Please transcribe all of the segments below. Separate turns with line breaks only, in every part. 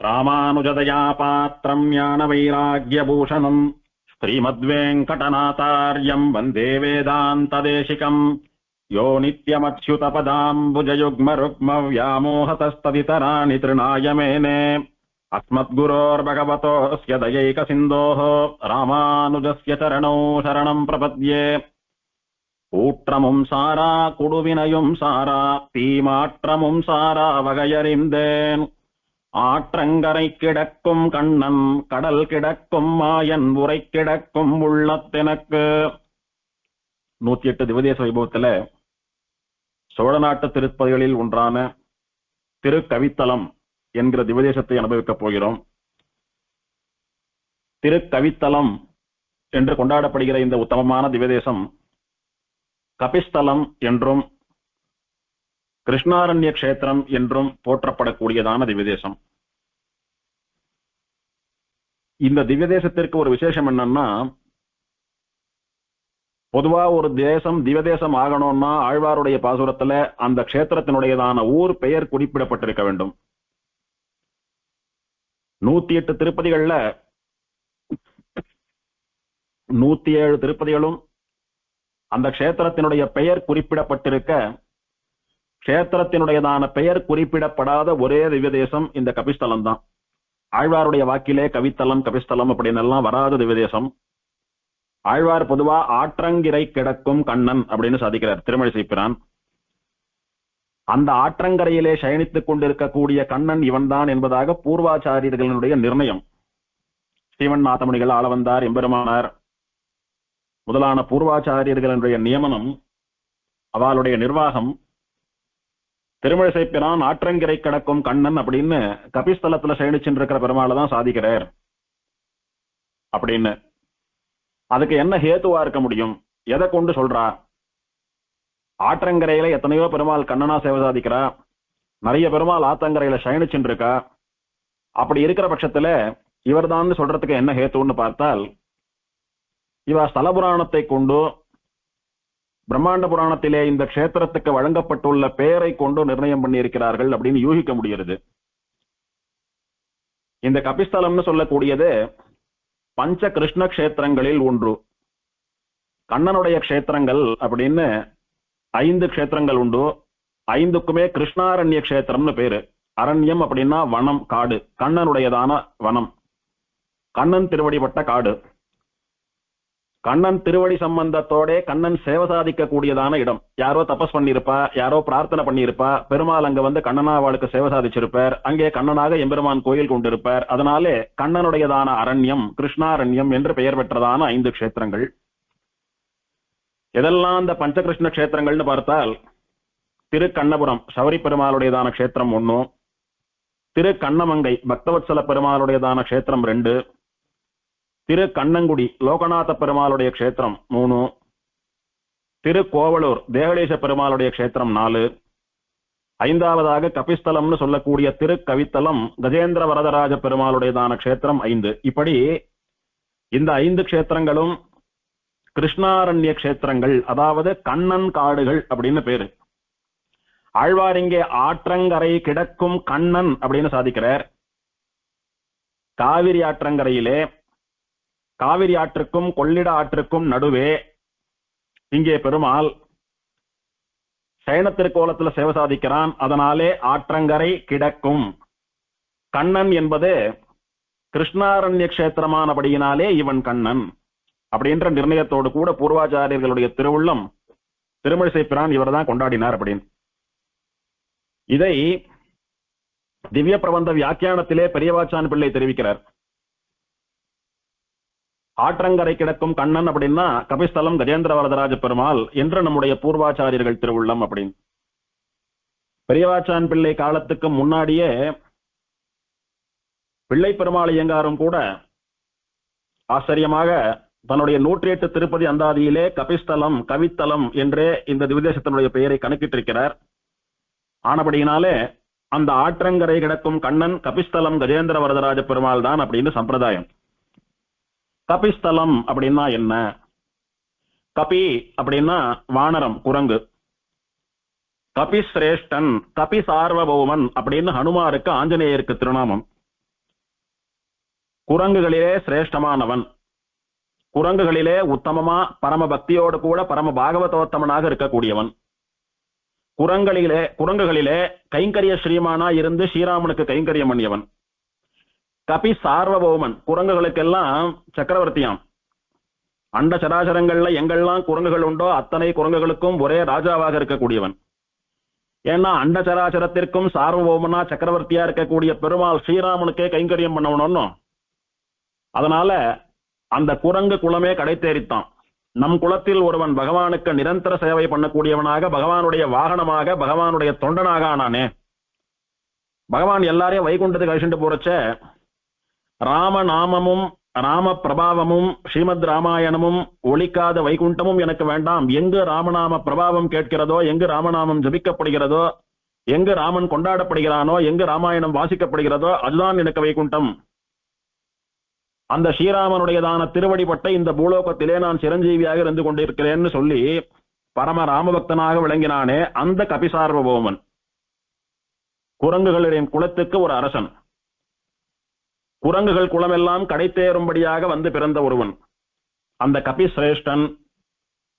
ராமானுஜதயா பாத்திரம் ஞான வைராக்யபூஷணம் ஸ்ரீமத்வேங்கடநாதார்யம் வந்தே வேதாந்ததேசிகம் யோ நித்யமச்யுதபதாம்புஜயுக்மருக்ம வியாமோஹதஸ்ததிதராணி திருநாய மேனே அஸ்மத்குரோர்பகவதோஸ்ய தயைகசிந்தோः ராமானுஜஸ்ய சரணௌ சரணம் பிரபத்யே. ஊற்றமும் சாரா குடுவினையும் சாரா தீமாற்றமும் சாரா வகையறிந்தேன். ஆற்றங்கரை கிடக்கும் கண்ணன் கடல் கிடக்கும் மாயன் உரை கிடக்கும் உள்ளத்தெனக்கு. 108 திவதேச வைபவத்துல சோழ நாட்டு திருப்பதிகளில் ஒன்றான திருக்கவித்தலம் என்கிற திவதேசத்தை அனுபவிக்கப் போகிறோம். திருக்கவித்தலம் என்று கொண்டாடப்படுகிற இந்த உத்தமமான திவதேசம் கபிஸ்தலம் என்றும் கிருஷ்ணாரண்ய கஷேத்திரம் என்றும் போற்றப்படக்கூடியதான திவ்யதேசம். இந்த திவ்யதேசத்திற்கு ஒரு விசேஷம் என்னன்னா, பொதுவா ஒரு தேசம் திவ்யதேசம் ஆகணும்னா ஆழ்வாருடைய பாசுரத்துல அந்த கஷேத்திரத்தினுடையதான ஊர் பெயர் குறிப்பிடப்பட்டிருக்க வேண்டும். 108 திருப்பதிகள்ல 107 திருப்பதிகளும் அந்த கஷேத்திரத்தினுடைய பெயர் குறிப்பிடப்பட்டிருக்க, கஷேத்திரத்தினுடையதான பெயர் குறிப்பிடப்படாத ஒரே திவ்யதேசம் இந்த கபிஸ்தலம் தான். ஆழ்வாருடைய வாக்கிலே கவித்தலம் கபிஸ்தலம் அப்படின்னு எல்லாம் வராத திவ்யதேசம். ஆழ்வார் பொதுவா ஆற்றங்கிரை கிடக்கும் கண்ணன் அப்படின்னு சாதிக்கிறார் திருமழிசை பிரான். அந்த ஆற்றங்கரையிலே சயனித்துக் கொண்டிருக்கக்கூடிய கண்ணன் இவன்தான் என்பதாக பூர்வாச்சாரியர்களுடைய நிர்ணயம். ஸ்ரீவன் நாதமுனிகள், ஆளவந்தார், எம்பெருமானார் முதலான பூர்வாச்சாரியர்களுடைய நியமனம், அவளுடைய நிர்வாகம், திருமழிசை பிரான் ஆற்றங்கரை கிடக்கும் கண்ணன் அப்படின்னு கபிஸ்தலத்துல சயனிச்சுருக்கிற பெருமாளை தான் சாதிக்கிறார் அப்படின்னு. அதுக்கு என்ன ஹேத்துவா இருக்க முடியும்? எதை கொண்டு சொல்றா? ஆற்றங்கரையில எத்தனையோ பெருமாள் கண்ணனா சேவை சாதிக்கிறா, நிறைய பெருமாள் ஆத்தங்கரையில சயனிச்சுருக்கா. அப்படி இருக்கிற பட்சத்துல இவர் தான் சொல்றதுக்கு என்ன ஹேத்துன்னு பார்த்தால், இவ ஸ்தல புராணத்தை கொண்டு பிரம்மாண்ட புராணத்திலே இந்த கஷேத்திரத்துக்கு வழங்கப்பட்டுள்ள பெயரை கொண்டு நிர்ணயம் பண்ணி இருக்கிறார்கள் அப்படின்னு யூகிக்க முடிகிறது. இந்த கபிஸ்தலம்னு சொல்லக்கூடியது பஞ்ச கிருஷ்ண கஷேத்திரங்களில் ஒன்று. கண்ணனுடைய கஷேத்திரங்கள் அப்படின்னு 5 கஷேத்திரங்கள் உண்டு. 5க்குமே கிருஷ்ணாரண்ய கஷேத்திரம்னு பேரு. அரண்யம் அப்படின்னா வனம், காடு. கண்ணனுடையதான வனம், கண்ணன் திருவடிப்பட்ட காடு. கண்ணன் திருவடி சம்பந்தத்தோட கண்ணன் சேவை சாதிக்க கூடியதான இடம். யாரோ தபஸ் பண்ணியிருப்பா, யாரோ பிரார்த்தனை பண்ணியிருப்பா, பெருமாள் அங்க வந்து கண்ணனா அவளுக்கு சேவை சாதிச்சிருப்பார், அங்கே கண்ணனாக எம்பெருமான் கோயில் கொண்டிருப்பார். அதனாலே கண்ணனுடையதான அரண்யம் கிருஷ்ணாரண்யம் என்று பெயர் பெற்றதான 5 கஷேத்திரங்கள். எதெல்லாம் அந்த பஞ்சகிருஷ்ண கஷேத்திரங்கள்னு பார்த்தால், திருக்கண்ணபுரம் சௌரி பெருமாளுடையதான கஷேத்திரம் 1, திருக்கண்ணமங்கை பக்தவத்சல பெருமாளுடையதான கஷேத்திரம் 2, திருக்கண்ணங்குடி லோகநாத பெருமாளுடைய கஷேத்திரம் 3, திருக்கோவலூர் தேவடேச பெருமாளுடைய கஷேத்திரம் 4, 5வதாக கபிஸ்தலம்னு சொல்லக்கூடிய திருக்கவித்தலம் கஜேந்திர வரதராஜ பெருமாளுடையதான கஷேத்திரம் 5. இப்படி இந்த 5 கஷேத்திரங்களும் கிருஷ்ணாரண்ய கஷேத்திரங்கள், அதாவது கண்ணன் காடுகள் அப்படின்னு பேரு. ஆழ்வார் இங்கே ஆற்றங்கரை கிடக்கும் கண்ணன் அப்படின்னு சாதிக்கிறார். காவிரி ஆற்றங்கரையிலே, காவிரி ஆற்றுக்கும் கொள்ளிட ஆற்றுக்கும் நடுவே இங்கே பெருமாள் சயன திருக்கோலத்துல சேவை சாதிக்கிறான். அதனாலே ஆற்றங்கரை கிடக்கும் கண்ணன் என்பது கிருஷ்ணாரண்ய கஷேத்திரமானபடியினாலே இவன் கண்ணன் அப்படின்ற நிர்ணயத்தோடு கூட பூர்வாச்சாரியர்களுடைய திருவுள்ளம் திருமழிசை பிரான் இவர் தான் கொண்டாடினார் அப்படின்னு. இதை திவ்ய பிரபந்த வியாக்கியானத்திலே பெரியவாச்சான் பிள்ளை தெரிவிக்கிறார். ஆற்றங்கரை கிடக்கும் கண்ணன் அப்படின்னா கபிஸ்தலம் கஜேந்திர வரதராஜ பெருமாள் என்று நம்முடைய பூர்வாச்சாரியர்கள் திருவுள்ளம் அப்படின்னு. பெரியவாச்சான் பிள்ளை காலத்துக்கு முன்னாடியே பிள்ளை பெருமாள் ஐயங்காரும் கூட ஆச்சரியமாக தன்னுடைய 108 திருப்பதி அந்தாதியிலே கபிஸ்தலம் கவித்தலம் என்றே இந்த திவ்யதேசத்தினுடைய பெயரை கணக்கிட்டிருக்கிறார். ஆனபடியினாலே அந்த ஆற்றங்கரை கிடக்கும் கண்ணன் கபிஸ்தலம் கஜேந்திர வரதராஜ பெருமாள் தான் அப்படின்னு சம்பிரதாயம். கபிஸ்தலம் அப்படின்னா என்ன? கபி அப்படின்னா வானரம், குரங்கு. கபிஸ்ரேஷ்டன், கபி சார்வபௌமன் அப்படின்னு ஹனுமாருக்கு ஆஞ்சநேயருக்கு திருநாமம். குரங்குகளிலே சிரேஷ்டமானவன், குரங்குகளிலே உத்தமமா பரம பக்தியோடு கூட பரம பாகவதோத்தமனாக இருக்கக்கூடியவன், குரங்குகளிலே கைங்கரிய ஸ்ரீமானா இருந்து ஸ்ரீராமனுக்கு கைங்கரியம் பண்ணியவன், கபி சார்வபௌமன், குரங்குகளுக்கெல்லாம் சக்கரவர்த்தியாம். அண்ட சராசரங்கள்ல எங்கெல்லாம் குரங்குகள் உண்டோ அத்தனை குரங்குகளுக்கும் ஒரே ராஜாவாக இருக்கக்கூடியவன். ஏன்னா அண்ட சராசரத்திற்கும் சார்வபௌமனா சக்கரவர்த்தியா இருக்கக்கூடிய பெருமாள் ஸ்ரீராமனுக்கே கைங்கரியம் பண்ணணும். அதனால அந்த குரங்கு குலமே கடைத்தேறித்தான். நம் குலத்தில் ஒருவன் பகவானுக்கு நிரந்தர சேவை பண்ணக்கூடியவனாக, பகவானுடைய வாகனமாக, பகவானுடைய தொண்டனாக ஆனானே. பகவான் எல்லாரையும் வைகுண்டத்துக்கு அழிச்சுட்டு போறச்ச ராமநாமமும் ராம பிரபாவமும் ஸ்ரீமத் ராமாயணமும் ஒழிக்காத வைகுண்டமும் எனக்கு வேண்டாம். எங்கு ராமநாம பிரபாவம் கேட்கிறதோ, எங்கு ராமநாமம் ஜபிக்கப்படுகிறதோ, எங்கு ராமன் கொண்டாடப்படுகிறானோ, எங்கு ராமாயணம் வாசிக்கப்படுகிறதோ அதுதான் எனக்கு வைகுண்டம். அந்த ஸ்ரீராமனுடையதான திருவடிப்பட்ட இந்த பூலோகத்திலே நான் சிரஞ்சீவியாக இருந்து கொண்டிருக்கிறேன்னு சொல்லி பரம ராமபக்தனாக விளங்கினானே அந்த கபிசார்வபௌமன், குரங்குகளின் குலத்துக்கு ஒரு அரசன், குரங்குகள் குலமெல்லாம் கடைத்தேறும்படியாக வந்து பிறந்த ஒருவன், அந்த கபி சிரேஷ்டன்,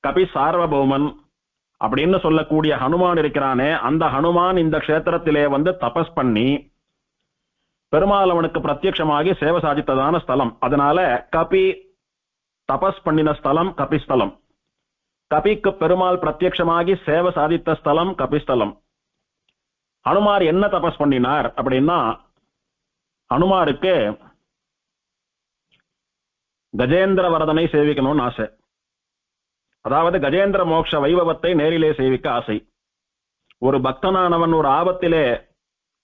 கபி சார்வபௌமன் அப்படின்னு சொல்லக்கூடிய ஹனுமான் இருக்கிறானே, அந்த ஹனுமான் இந்த க்ஷேத்திரத்திலே வந்து தபஸ் பண்ணி பெருமாள் அவனுக்கு பிரத்யட்சமாகி சேவை சாதித்ததான ஸ்தலம். அதனால கபி தபஸ் பண்ணின ஸ்தலம் கபிஸ்தலம், கபிக்கு பெருமாள் பிரத்யட்சமாகி சேவை சாதித்த ஸ்தலம் கபிஸ்தலம். ஹனுமார் என்ன தபஸ் பண்ணினார் அப்படின்னா, ஹனுமாருக்கு கஜேந்திர வரதனை சேவிக்கணும்னு ஆசை. அதாவது கஜேந்திர மோட்ச வைபவத்தை நேரிலே சேவிக்க ஆசை. ஒரு பக்தனானவன் ஒரு ஆபத்திலே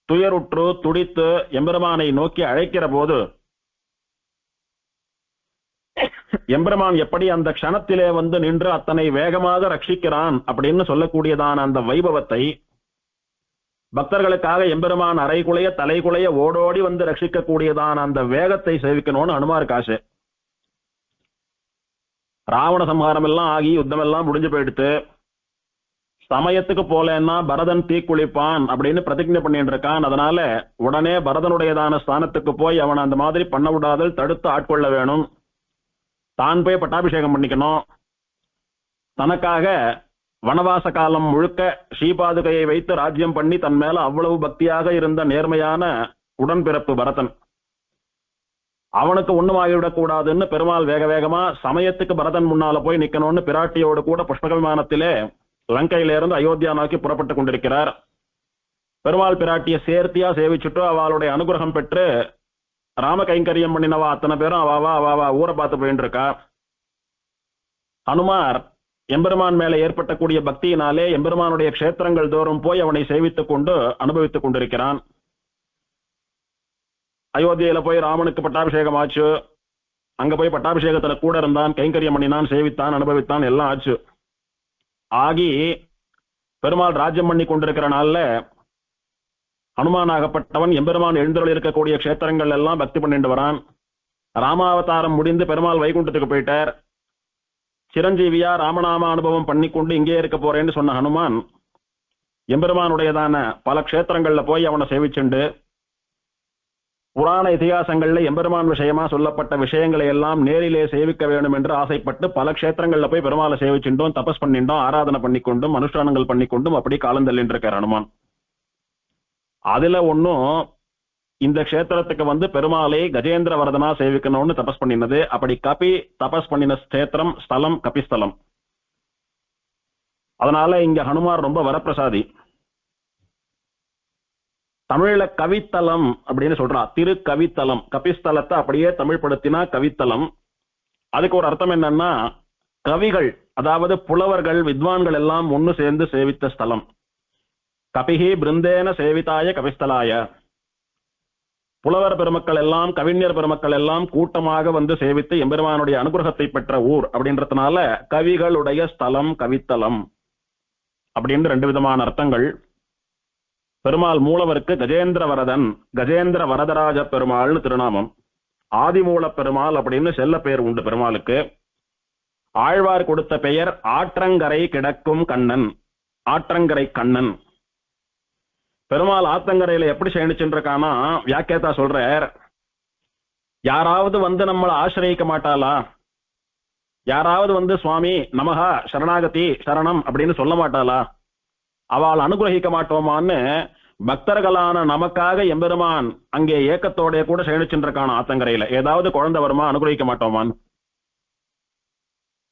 துயருற்று துடித்து எம்பெருமானை நோக்கி அழைக்கிற போது எம்பெருமான் எப்படி அந்த க்ஷணத்திலே வந்து நின்று அத்தனை வேகமாக ரட்சிக்கிறான் அப்படின்னு சொல்லக்கூடியதான அந்த வைபவத்தை பக்தர்களுக்காக எம்பெருமான் அரைகுலைய தலைகுலைய ஓடோடி வந்து ரட்சிக்கக்கூடியதான அந்த வேகத்தை சேவிக்கணும்னு ஹனுமாருக்கு ஆசை. ராவண சம்ஹாரம் எல்லாம் ஆகி யுத்தம் எல்லாம் முடிஞ்சு போயிடுத்து. சமயத்துக்கு போலன்னா பரதன் தீக்குளிப்பான் அப்படின்னு பிரதிஜை பண்ணிட்டு இருக்கான். அதனால உடனே பரதனுடையதான ஸ்தானத்துக்கு போய் அவன் அந்த மாதிரி பண்ண விடாதல் தடுத்து ஆட்கொள்ள வேணும். தான் போய் பட்டாபிஷேகம் பண்ணிக்கணும். தனக்காக வனவாச காலம் முழுக்க ஸ்ரீபாதுகையை வைத்து ராஜ்யம் பண்ணி தன் மேல அவ்வளவு பக்தியாக இருந்த நேர்மையான உடன்பிறப்பு பரதன், அவனுக்கு ஒண்ணும் ஆகிவிடக் கூடாதுன்னு பெருமாள் வேக வேகமா சமயத்துக்கு பரதன் முன்னால போய் நிக்கணும்னு பிராட்டியோடு கூட புஷ்பக விமானத்திலே லங்கையில இருந்து அயோத்தியா நோக்கி புறப்பட்டு கொண்டிருக்கிறார். பெருமாள் பிராட்டிய சேர்த்தியா சேவிச்சுட்டு அவளுடைய அனுகிரகம் பெற்று ராம கைங்கரியம் பண்ணினவா அத்தனை பேரும் அவாவா ஊரை பார்த்து போயிட்டு இருக்கா. ஹனுமார் எம்பெருமான் மேல ஏற்பட்டக்கூடிய பக்தியினாலே எம்பெருமானுடைய க்ஷேத்திரங்கள் தோறும் போய் அவனை சேவித்துக் கொண்டு அனுபவித்துக் கொண்டிருக்கிறான். அயோத்தியில போய் ராமனுக்கு பட்டாபிஷேகம் ஆச்சு. அங்க போய் பட்டாபிஷேகத்துல கூட இருந்தான், கைங்கரியம் பண்ணினான், சேவித்தான், அனுபவித்தான், எல்லாம் ஆச்சு. ஆகி பெருமாள் ராஜ்யம் பண்ணி கொண்டிருக்கிற நாள்ல ஹனுமானாகப்பட்டவன் எம்பெருமான் எழுந்தருள் இருக்கக்கூடிய க்ஷேத்திரங்கள் எல்லாம் பக்தி பண்ணிட்டு வரான். ராமாவதாரம் முடிந்து பெருமாள் வைகுண்டத்துக்கு போயிட்டார். சிரஞ்சீவியா ராமநாம அனுபவம் பண்ணிக்கொண்டு இங்கே இருக்க போறேன்னு சொன்ன ஹனுமான் எம்பெருமானுடையதான பல க்ஷேத்திரங்கள்ல போய் அவனை சேவிச்சுண்டு புராண இதிகாசங்கள்ல எம்பெருமான் விஷயமா சொல்லப்பட்ட விஷயங்களை எல்லாம் நேரிலே சேவிக்க வேண்டும் என்று ஆசைப்பட்டு பல க்ஷேத்திரங்கள்ல போய் பெருமாளை சேவிச்சுட்டோம், தபஸ் பண்ணிட்டோம், ஆராதனை பண்ணிக்கொண்டும் அனுஷ்டானங்கள் பண்ணிக்கொண்டும் அப்படி காலம் தள்ளிட்டு இருக்கார் ஹனுமான். அதுல ஒன்னும் இந்த க்ஷேத்திரத்துக்கு வந்து பெருமாளை கஜேந்திர வரதனா சேவிக்கணும்னு தபஸ் பண்ணினது. அப்படி கபி தபஸ் பண்ணின க்ஷேத்திரம் ஸ்தலம் கபிஸ்தலம். அதனால இங்க ஹனுமார் ரொம்ப வரப்பிரசாதி. தமிழ்ல கவித்தலம் அப்படின்னு சொல்றா, திரு கவித்தலம். கபிஸ்தலத்தை அப்படியே தமிழ் படுத்தினா கவித்தலம். அதுக்கு ஒரு அர்த்தம் என்னன்னா, கவிகள் அதாவது புலவர்கள் வித்வான்கள் எல்லாம் ஒன்னு சேர்ந்து சேவித்த ஸ்தலம். கபிஹி பிருந்தேன சேவிதாய கபிஸ்தலாய. புலவர் பெருமக்கள் எல்லாம் கவிஞர் பெருமக்கள் எல்லாம் கூட்டமாக வந்து சேவித்து எம்பெருமானுடைய அனுகிரகத்தை பெற்ற ஊர் அப்படின்றதுனால கவிகளுடைய ஸ்தலம் கவித்தலம் அப்படின்னு ரெண்டு விதமான அர்த்தங்கள். பெருமாள் மூலவருக்கு கஜேந்திர வரதன், கஜேந்திர வரதராஜ பெருமாள்னு திருநாமம். ஆதிமூல பெருமாள் அப்படின்னு செல்ல பெயர் உண்டு பெருமாளுக்கு. ஆழ்வார் கொடுத்த பெயர் ஆற்றங்கரை கிடக்கும் கண்ணன், ஆற்றங்கரை கண்ணன். பெருமாள் ஆத்தங்கரையில எப்படி சேனிச்சுருக்கானா வியாக்கியத்தா சொல்றார், யாராவது வந்து நம்மளை ஆசிரியக்க மாட்டாளா? யாராவது வந்து சுவாமி நமகா சரணாகதி சரணம் அப்படின்னு சொல்ல மாட்டாளா? அவள் அனுகிரகிக்க மாட்டோமான்னு பக்தர்களான நமக்காக எம்பெருமான் அங்கே ஏக்கத்தோட கூட சயனிச்சுருக்கான ஆத்தங்கரையில. ஏதாவது குழந்தை வருமா, அனுகிரகிக்க மாட்டோமான்னு.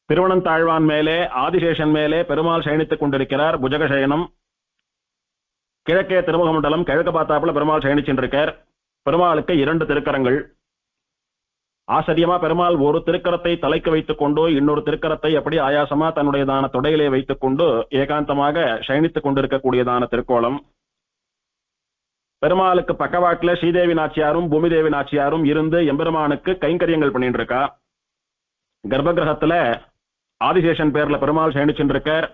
திருவனந்தாழ்வான் மேலே ஆதிசேஷன் மேலே பெருமாள் சயனித்துக் கொண்டிருக்கிறார். புஜகசயனம். கிழக்கே திருமுகமண்டலம், கிழக்கு பார்த்தாப்புல பெருமாள் சயனிச்சுருக்கார். பெருமாளுக்கு 2 திருக்கரங்கள். ஆச்சரியமா பெருமாள் ஒரு திருக்கரத்தை தலைக்கு வைத்துக் கொண்டு இன்னொரு திருக்கரத்தை எப்படி ஆயாசமா தன்னுடையதான தொடையிலே வைத்துக் கொண்டு ஏகாந்தமாக சயனித்துக் கொண்டிருக்கக்கூடியதான திருக்கோலம். பெருமாளுக்கு பக்கவாட்டுல ஸ்ரீதேவி நாச்சியாரும் பூமிதேவி நாச்சியாரும் இருந்து எம்பெருமானுக்கு கைங்கரியங்கள் பண்ணிட்டு இருக்கா. கர்ப்பகிரகத்துல ஆதிசேஷன் பேர்ல பெருமாள் சயனிச்சுருக்கார்.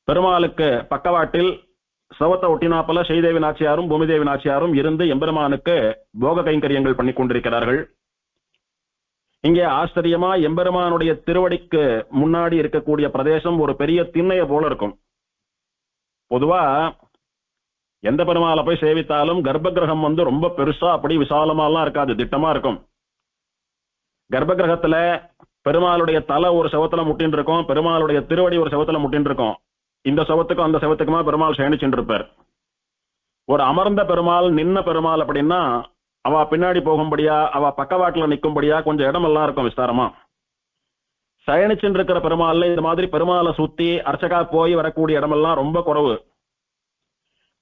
பெருமாளுக்கு பக்கவாட்டில் சவத்தை ஒட்டினாப்பல ஸ்ரீதேவி நாச்சியாரும் பூமிதேவி நாச்சியாரும் இருந்து எம்பெருமானுக்கு போக கைங்கரியங்கள் பண்ணி கொண்டிருக்கிறார்கள். இங்கே ஆச்சரியமா எம்பெருமானுடைய திருவடிக்கு முன்னாடி இருக்கக்கூடிய பிரதேசம் ஒரு பெரிய திண்ணைய போல இருக்கும். பொதுவா எந்த பெருமாளை போய் சேவித்தாலும் கர்ப்பகிரகம் வந்து ரொம்ப பெருசா அப்படி விசாலமாலாம் இருக்காது, திட்டமா இருக்கும். கர்ப்பகிரகத்துல பெருமாளுடைய தலை ஒரு செவத்துல முட்டின்னு இருக்கும், பெருமாளுடைய திருவடி ஒரு செவத்துல முட்டின்னு இருக்கும். இந்த செவத்துக்கும் அந்த செவத்துக்குமா பெருமாள் சயனிச்சுட்டு இருப்பார். ஒரு அமர்ந்த பெருமாள் நின்ன பெருமாள் அப்படின்னா அவ பின்னாடி போகும்படியா அவ பக்கவாட்டுல நிற்கும்படியா கொஞ்சம் இடமெல்லாம் இருக்கும் விஸ்தாரமா. சயனிச்சுட்டு இருக்கிற பெருமாள்ல இந்த மாதிரி பெருமாளை சுத்தி அர்ச்சகா போய் வரக்கூடிய இடமெல்லாம் ரொம்ப குறைவு.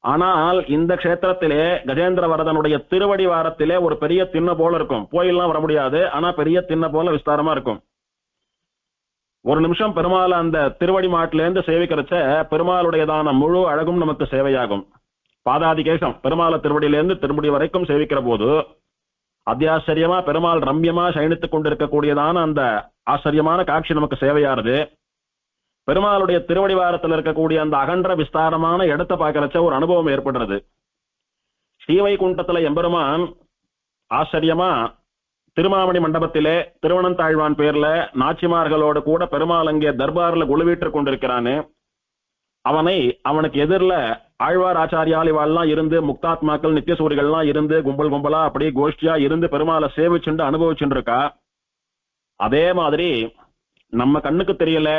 ஆனால் இந்த க்ஷேத்திரத்திலே கஜேந்திர வரதனுடைய திருவடி வாரத்திலே ஒரு பெரிய திண்ணை போல இருக்கும். போயெல்லாம் வர முடியாது, ஆனா பெரிய திண்ணை போல விஸ்தாரமா இருக்கும். ஒரு நிமிஷம் பெருமாள் அந்த திருவடி மாட்டிலேருந்து சேவிக்கிறச்ச பெருமாளுடையதான முழு அழகும் நமக்கு சேவையாகும். பாதாதி கேசம் பெருமாள திருவடியிலேருந்து திருமுடி வரைக்கும் சேவிக்கிற போது அத்தியாச்சரியமா பெருமாள் ரம்யமா சயனித்துக் கொண்டிருக்கக்கூடியதான அந்த ஆச்சரியமான காட்சி நமக்கு சேவையாருது. பெருமாளுடைய திருவடிவாரத்தில் இருக்கக்கூடிய அந்த அகன்ற விஸ்தாரமான இடத்தை பார்க்கறச்ச ஒரு அனுபவம் ஏற்படுறது. ஸ்ரீவைகுண்டத்துல எம்பெருமான் ஆச்சரியமா திருமாமணி மண்டபத்திலே திருவனந்தாழ்வான் பேர்ல நாச்சிமார்களோடு கூட பெருமாள் அங்கே தர்பார்ல குழுவீட்டு கொண்டிருக்கிறானு. அவனுக்கு எதிரில ஆழ்வார் ஆச்சாரியால் இவாள்லாம் இருந்து முக்தாத்மாக்கள் நித்தியசூரிகள்லாம் இருந்து கும்பல் கும்பலா அப்படி கோஷ்டியா இருந்து பெருமாளை சேவிச்சுண்டு அனுபவிச்சுட்டு இருக்கா. அதே மாதிரி நம்ம கண்ணுக்கு தெரியல,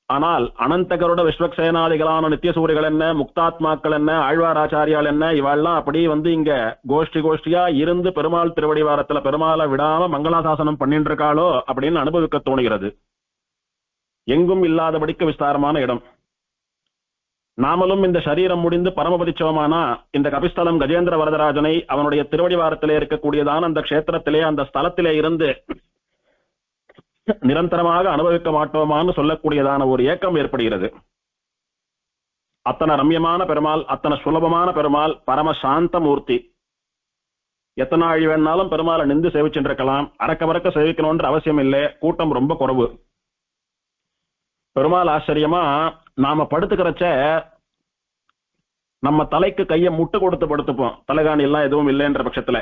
ஆனால் அனந்தகரோட விஸ்வக்சேனாதிகளான நித்தியசூரிகள் என்ன, முக்தாத்மாக்கள் என்ன, ஆழ்வார் ஆச்சாரியால் என்ன, இவாள்லாம் அப்படி வந்து இங்க கோஷ்டியா இருந்து பெருமாள் திருவடிவாரத்துல பெருமாளை விடாம மங்களாசாசனம் பண்ணிட்டு இருக்காளோ அப்படின்னு அனுபவிக்க தோணுகிறது. எங்கும் இல்லாதபடிக்கு விஸ்தாரமான இடம். நாமளும் இந்த சரீரம் முடிந்து பரமபதிச்சோமானா இந்த கபிஸ்தலம் கஜேந்திர வரதராஜனை அவனுடைய திருவடிவாரத்திலே இருக்கக்கூடியதான அந்த க்ஷேத்திரத்திலே அந்த ஸ்தலத்திலே இருந்து நிரந்தரமாக அனுபவிக்க மாட்டோமான்னு சொல்லக்கூடியதான ஒரு ஏக்கம் ஏற்படுகிறது. அத்தனை ரம்யமான பெருமாள், அத்தனை சுலபமான பெருமாள், பரம சாந்த மூர்த்தி. எத்தனை ஆழி வேணாலும் பெருமாளை நின்று சேவிச்சுருக்கலாம். அறக்க வரக்க சேவிக்கணும்ன்ற அவசியம் இல்லை, கூட்டம் ரொம்ப குறைவு. பெருமாள் ஆச்சரியமா நாம படுத்துக்கிறச்ச நம்ம தலைக்கு கையை முட்டு கொடுத்து படுத்துப்போம், தலைகாணி எல்லாம் எதுவும் இல்லைன்ற பட்சத்துல.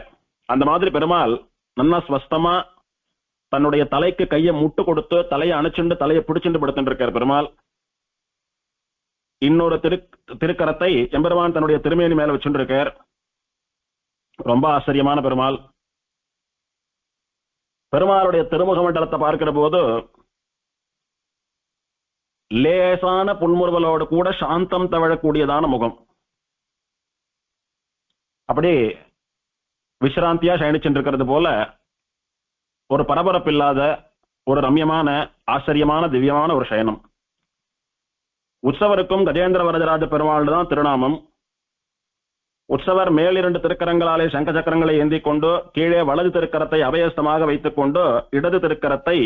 அந்த மாதிரி பெருமாள் நல்லா ஸ்வஸ்தமா தன்னுடைய தலைக்கு கையை முட்டு கொடுத்து தலையை அணைச்சுண்டு தலையை பிடிச்சுட்டு படுத்துட்டு இருக்கார் பெருமாள். இன்னொரு திருக்கரத்தை எம்பெருமான் தன்னுடைய திருமேனி மேல வச்சுட்டு இருக்கார். ரொம்ப ஆச்சரியமான பெருமாள். பெருமாளுடைய திருமுக மண்டலத்தை பார்க்கிற போது லேசான புன்முறுவலோடு கூட சாந்தம் தவழக்கூடியதான முகம். அப்படி விசிராந்தியா சயனிச்சுட்டு இருக்கிறது போல ஒரு பரபரப்பில்லாத ஒரு ரம்யமான ஆச்சரியமான திவ்யமான ஒரு சயனம். உற்சவருக்கும் கஜேந்திர வரதராஜ பெருமாள் தான் திருநாமம். உற்சவர் மேல் 2 திருக்கரங்களாலே சங்க சக்கரங்களை ஏந்தி கொண்டு கீழே வலது திருக்கரத்தை அபயஸ்தமாக வைத்துக் கொண்டு இடது திருக்கரத்தை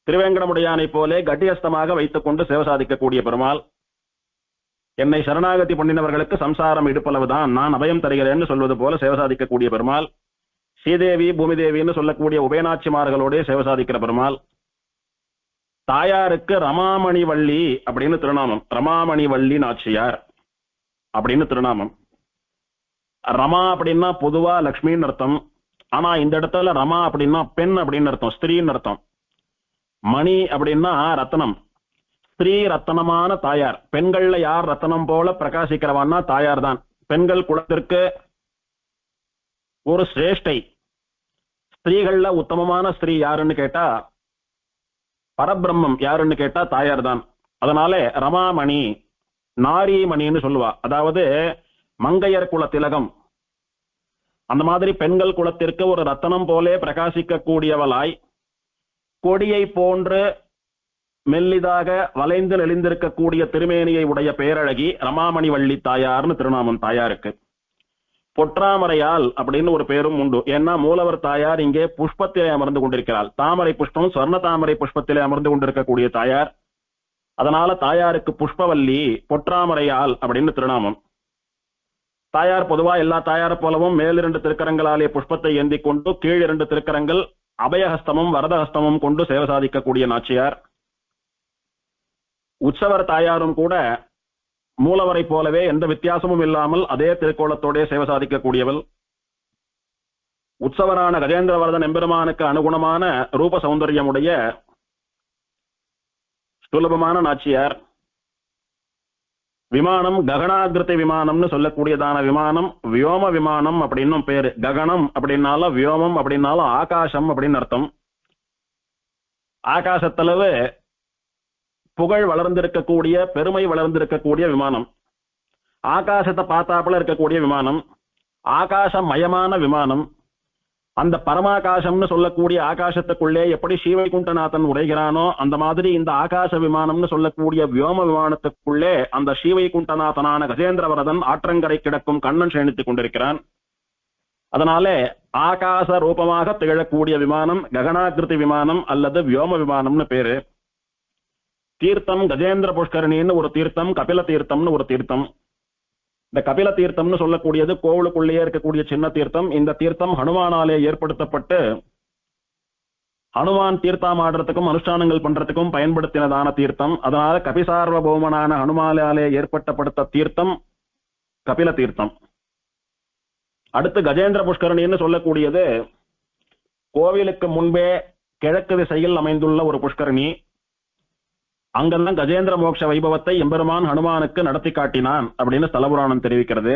திருவேங்கடமுடையானை போலே கட்டியஸ்தமாக வைத்துக் கொண்டு சேவை சாதிக்கக்கூடிய பெருமாள். என்னை சரணாகதி பண்ணினவர்களுக்கு சம்சாரம் இடுப்பளவுதான், நான் அபயம் தருகிறேன்னு சொல்வது போல சேவை சாதிக்கக்கூடிய பெருமாள். ஸ்ரீதேவி பூமிதேவின்னு சொல்லக்கூடிய உபயநாச்சிமார்களோட சேவை சாதிக்கிற பெருமாள். தாயாருக்கு ரமாமணி வள்ளி அப்படின்னு திருநாமம். ரமாமணி வள்ளி நாச்சியார் அப்படின்னு திருநாமம். ரமா அப்படின்னா பொதுவா லக்ஷ்மின்னு அர்த்தம். ஆனா இந்த இடத்துல ரமா அப்படின்னா பெண் அப்படின்னு அர்த்தம், ஸ்திரீன்னு அர்த்தம். மணி அப்படின்னா ரத்தனம், ஸ்திரீ ரத்தனமான தாயார். பெண்கள்ல யார் ரத்தனம் போல பிரகாசிக்கிறவான்னா தாயார் தான். பெண்கள் குலத்திற்கு ஒரு சிரேஷ்டை. ஸ்திரீகள்ல உத்தமமான ஸ்திரீ யாருன்னு கேட்டா, பரபிரம்மம் யாருன்னு கேட்டா தாயார் தான். அதனால ரமாமணி, நாரிமணின்னு சொல்லுவா. அதாவது மங்கையர் குல திலகம். அந்த மாதிரி பெண்கள் குலத்திற்கு ஒரு ரத்தனம் போலே பிரகாசிக்க கூடியவளாய், கொடியை போன்று மெல்லிதாக வளைந்து நெளிந்திருக்கக்கூடிய திருமேனியை உடைய பேரழகி ரமாமணி வள்ளி தாயார்னு திருநாமம் தாயாருக்கு. பொற்றாமரையால் அப்படின்னு ஒரு பேரும் உண்டு. ஏன்னா மூலவர் தாயார் இங்கே புஷ்பத்திலே அமர்ந்து கொண்டிருக்கிறாள். தாமரை புஷ்பம், சொர்ண தாமரை புஷ்பத்திலே அமர்ந்து கொண்டிருக்கக்கூடிய தாயார். அதனால தாயாருக்கு புஷ்பவல்லி, பொற்றாமரையால் அப்படின்னு திருநாமம். தாயார் பொதுவா எல்லா தாயாரை போலவும் மேல் 2 திருக்கரங்களாலே புஷ்பத்தை ஏந்தி கொண்டு, கீழ் 2 திருக்கரங்கள் அபயஹஸ்தமும் வரதஹஸ்தமும் கொண்டு சேவை சாதிக்கக்கூடிய நாச்சியார். உற்சவர் தாயாரும் கூட மூலவரை போலவே எந்த வித்தியாசமும் இல்லாமல் அதே திருக்கோலத்தோட சேவை சாதிக்கக்கூடியவள். உற்சவரான கஜேந்திரவர்தன் எம்பெருமானுக்கு அனுகுணமான ரூப சௌந்தரியமுடைய சுலபமான நாச்சியார். விமானம் ககனாகிருதி விமானம்னு சொல்லக்கூடியதான விமானம் வியோம விமானம் அப்படின்னும் பேரு. ககனம் அப்படின்னாலும் வியோமம் அப்படின்னாலும் ஆகாசம் அப்படின்னு அர்த்தம். ஆகாசத்தளவு புகழ் வளர்ந்திருக்கக்கூடிய, பெருமை வளர்ந்திருக்கக்கூடிய விமானம். ஆகாசத்தை பார்த்தாப்புல இருக்கக்கூடிய விமானம், ஆகாசமயமான விமானம். அந்த பரமாகாசம்னு சொல்லக்கூடிய ஆகாசத்துக்குள்ளே எப்படி ஸ்ரீவைகுண்டநாதன் உரைகிறானோ அந்த மாதிரி இந்த ஆகாச விமானம்னு சொல்லக்கூடிய வியோம விமானத்துக்குள்ளே அந்த ஸ்ரீவைகுண்டநாதனான கஜேந்திரவரதன் ஆற்றங்கரை கிடக்கும் கண்ணன் சேனித்துக் கொண்டிருக்கிறான். அதனாலே ஆகாச ரூபமாக திகழக்கூடிய விமானம் ககனாகிருதி விமானம் அல்லது வியோம விமானம்னு பேரு. தீர்த்தம் கஜேந்திர புஷ்கரணின்னு ஒரு தீர்த்தம், கபில தீர்த்தம்னு ஒரு தீர்த்தம். இந்த கபில தீர்த்தம்னு சொல்லக்கூடியது கோவிலுக்குள்ளேயே இருக்கக்கூடிய சின்ன தீர்த்தம். இந்த தீர்த்தம் ஹனுமானாலே ஏற்படுத்தப்பட்டு ஹனுமான் தீர்த்தம் ஆடுறதுக்கும் அனுஷ்டானங்கள் பண்றதுக்கும் பயன்படுத்தினதான தீர்த்தம். அதனால கபிசார்வபௌமனான ஹனுமானாலே ஏற்படுத்தப்பட்ட தீர்த்தம் கபில தீர்த்தம். அடுத்து கஜேந்திர புஷ்கரணின்னு சொல்லக்கூடியது கோவிலுக்கு முன்பே கிழக்கு திசையில் அமைந்துள்ள ஒரு புஷ்கரணி. அங்கெல்லாம் கஜேந்திர மோட்ச வைபவத்தை எம்பெருமான் ஹனுமானுக்கு நடத்தி காட்டினான் அப்படின்னு ஸ்தலபுராணம் தெரிவிக்கிறது.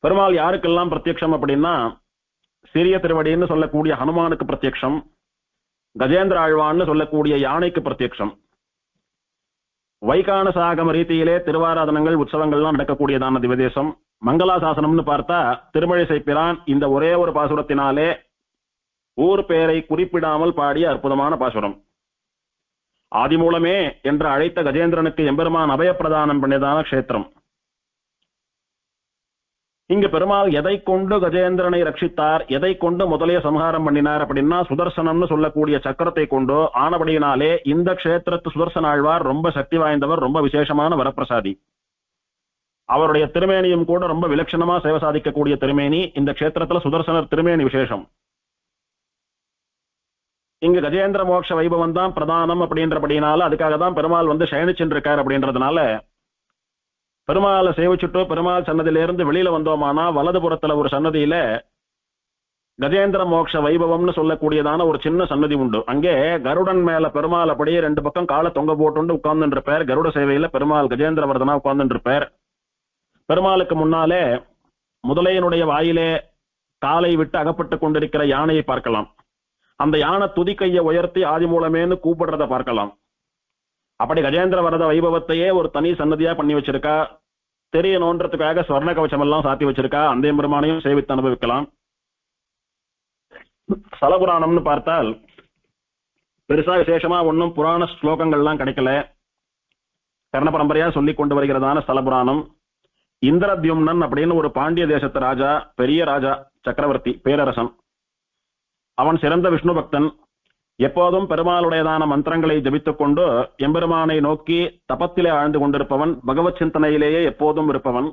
பெருமாள் யாருக்கெல்லாம் பிரத்யக்ஷம் அப்படின்னா, சிறிய திருவடின்னு சொல்லக்கூடிய ஹனுமானுக்கு பிரத்யக்ஷம், கஜேந்திர ஆழ்வான்னு சொல்லக்கூடிய யானைக்கு பிரத்யக்ஷம். வைகான சாகம ரீதியிலே திருவாராதனங்கள் உற்சவங்கள்லாம் நடக்கக்கூடியதான திவதேசம். மங்களாசாசனம்னு பார்த்தா திருமழிசை பிரான் இந்த ஒரே ஒரு பாசுரத்தினாலே ஊர் பெயரை குறிப்பிடாமல் பாடிய அற்புதமான பாசுரம். ஆதிமூலமே என்று அழைத்த கஜேந்திரனுக்கு எம்பெருமான் அபயப்பிரதானம் பண்ணியதான க்ஷேத்திரம். இங்கு பெருமாள் எதை கொண்டு கஜேந்திரனை ரட்சித்தார், எதை கொண்டு முதலே சம்ஹாரம் பண்ணினார் அப்படின்னா சுதர்சனம்னு சொல்லக்கூடிய சக்கரத்தை கொண்டு ஆனபடியினாலே இந்த க்ஷேத்திரத்து சுதர்சன ஆழ்வார் ரொம்ப சக்தி வாய்ந்தவர், ரொம்ப விசேஷமான வரப்பிரசாதி. அவருடைய திருமேனியும் கூட ரொம்ப விலட்சணமா சேவை சாதிக்கக்கூடிய திருமேனி. இந்த க்ஷேத்திரத்துல சுதர்சனர் திருமேனி விசேஷம். இங்கு கஜேந்திர மோட்ச வைபவம் தான் பிரதானம் அப்படின்றபடினால அதுக்காக தான் பெருமாள் வந்து சயனிச்சுருக்கார். அப்படின்றதுனால பெருமாளை சேவிச்சுட்டு பெருமாள் சன்னதியிலிருந்து வெளியில வந்தோமானா வலதுபுறத்துல ஒரு சன்னதியில கஜேந்திர மோட்ச வைபவம்னு சொல்லக்கூடியதான ஒரு சின்ன சன்னதி உண்டு. அங்கே கருடன் மேல பெருமாள் அப்படியே 2 பக்கம் காலை தொங்க போட்டு உட்கார்ந்து இருப்பார். கருட சேவையில பெருமாள் கஜேந்திரவர்தனா உட்கார்ந்து இருப்பார். பெருமாளுக்கு முன்னாலே முதலையனுடைய வாயிலே காலை விட்டு அகப்பட்டு கொண்டிருக்கிற யானையை பார்க்கலாம். அந்த யானை துதிக்கையை உயர்த்தி ஆதிமூலமேன்னு கூப்பிடுறத பார்க்கலாம். அப்படி கஜேந்திர வரத வைபவத்தையே ஒரு தனி சன்னதியா பண்ணி வச்சிருக்கா. தெரியணுன்றதுக்காக ஸ்வர்ண கவச்சம் எல்லாம் சாத்தி வச்சிருக்கா. அந்த பெருமானையும் சேவித்து அனுபவிக்கலாம். ஸ்தலபுராணம்னு பார்த்தால் பெருசா விசேஷமா ஒன்னும் புராண ஸ்லோகங்கள்லாம் கிடைக்கல. கர்ண பரம்பரையா சொல்லி கொண்டு வருகிறதான ஸ்தலபுராணம். இந்திரத்யும்னன் அப்படின்னு ஒரு பாண்டிய தேசத்து ராஜா, பெரிய ராஜா, சக்கரவர்த்தி, பேரரசன். அவன் சிறந்த விஷ்ணு பக்தன். எப்போதும் பெருமாளுடையதான மந்திரங்களை ஜபித்துக் கொண்டு எம்பெருமானை நோக்கி தபத்திலே ஆழ்ந்து கொண்டிருப்பவன், பகவத் சிந்தனையிலேயே எப்போதும் இருப்பவன்.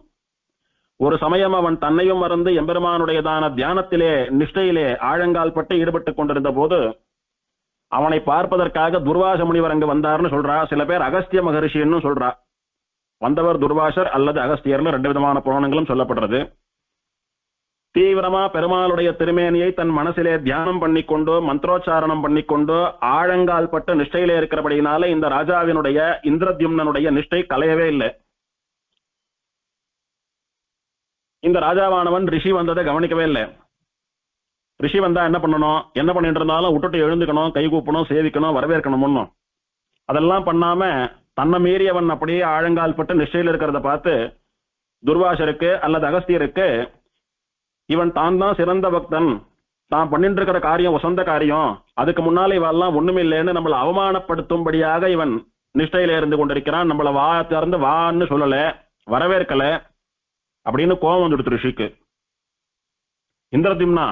ஒரு சமயம் அவன் தன்னையும் மறந்து எம்பெருமானுடையதான தியானத்திலே நிஷ்டையிலே ஆழங்கால் பட்டு ஈடுபட்டுக் கொண்டிருந்த போது அவனை பார்ப்பதற்காக துர்வாச முனிவர் அங்கு வந்தார்னு சொல்றா. சில பேர் அகஸ்திய மகரிஷின்னு சொல்றா. வந்தவர் துர்வாசர் அல்லது அகஸ்தியர்னு 2 விதமான புராணங்களும் சொல்லப்படுறது. தீவிரமா பெருமாளுடைய திருமேனியை தன் மனசிலே தியானம் பண்ணிக்கொண்டு மந்திரோச்சாரணம் பண்ணிக்கொண்டு ஆழங்கால் பட்டு நிஷ்டையிலே இருக்கிறபடினால இந்த ராஜாவினுடைய இந்திரத்யும்னனுடைய நிஷ்டை கலையவே இல்லை. இந்த ராஜாவானவன் ரிஷி வந்ததை கவனிக்கவே இல்லை. ரிஷி வந்தா என்ன பண்ணணும், என்ன பண்ணிட்டு இருந்தாலும் விட்டுட்டு எழுந்துக்கணும், கை கூப்பணும், சேவிக்கணும், வரவேற்கணும். அதெல்லாம் பண்ணாம தன்னை மீறியவன் அப்படியே ஆழங்கால் பட்டு நிஷ்டையில் இருக்கிறத பார்த்து துர்வாசருக்கு அல்லது அகஸ்தியருக்கு இவன் தான் சிறந்த பக்தன், தான் பண்ணிட்டு இருக்கிற காரியம் வசந்த காரியம், அதுக்கு முன்னால இவெல்லாம் ஒண்ணுமில்லைன்னு நம்மளை அவமானப்படுத்தும்படியாக இவன் நிஷ்டையில இருந்து கொண்டிருக்கிறான், நம்மளை வா திறந்து வான்னு சொல்லல, வரவேற்கல அப்படின்னு கோபம் வந்துடுத்து ரிஷிக்கு. இந்திரதிம்னா,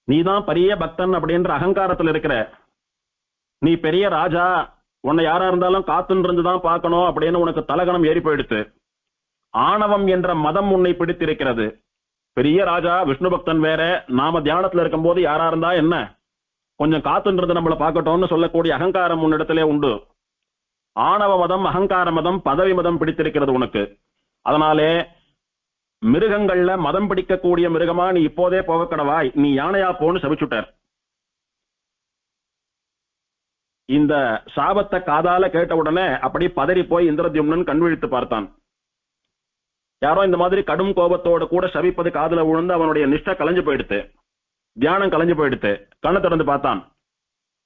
நீதான் பெரிய பக்தன் அப்படின்ற அகங்காரத்தில் இருக்கிற, நீ பெரிய ராஜா, உன்னை யாரா இருந்தாலும் காத்துன்னு இருந்துதான் பார்க்கணும் அப்படின்னு உனக்கு தலகணம் ஏறி போயிடுத்து. ஆணவம் என்ற மதம் உன்னை பிடித்திருக்கிறது. பெரிய ராஜா விஷ்ணு பக்தன் வேற, நாம தியானத்துல இருக்கும் போது யாரா இருந்தா என்ன, கொஞ்சம் காத்துன்றது நம்மளை பார்க்கட்டும்னு சொல்லக்கூடிய அகங்காரம் உன்னிடத்திலே உண்டு. ஆணவ மதம், அகங்கார மதம், பதவி மதம் பிடித்திருக்கிறது உனக்கு. அதனாலே மிருகங்கள்ல மதம் பிடிக்கக்கூடிய மிருகமா நீ இப்போதே போக கடவாய், நீ யானையா போன்னு சபிச்சுட்டார். இந்த சாபத்தை காதால கேட்ட உடனே அப்படி பதறி போய் இந்திரத்யும்னன் கண் விழித்து பார்த்தான். யாரோ இந்த மாதிரி கடும் கோபத்தோட கூட சபிப்பது காதுல விழுந்து அவனுடைய நிஷ்டை கலைஞ்சு போயிடுத்து, தியானம் கலைஞ்சு போயிடுத்து. கண்ணை திறந்து பார்த்தான்.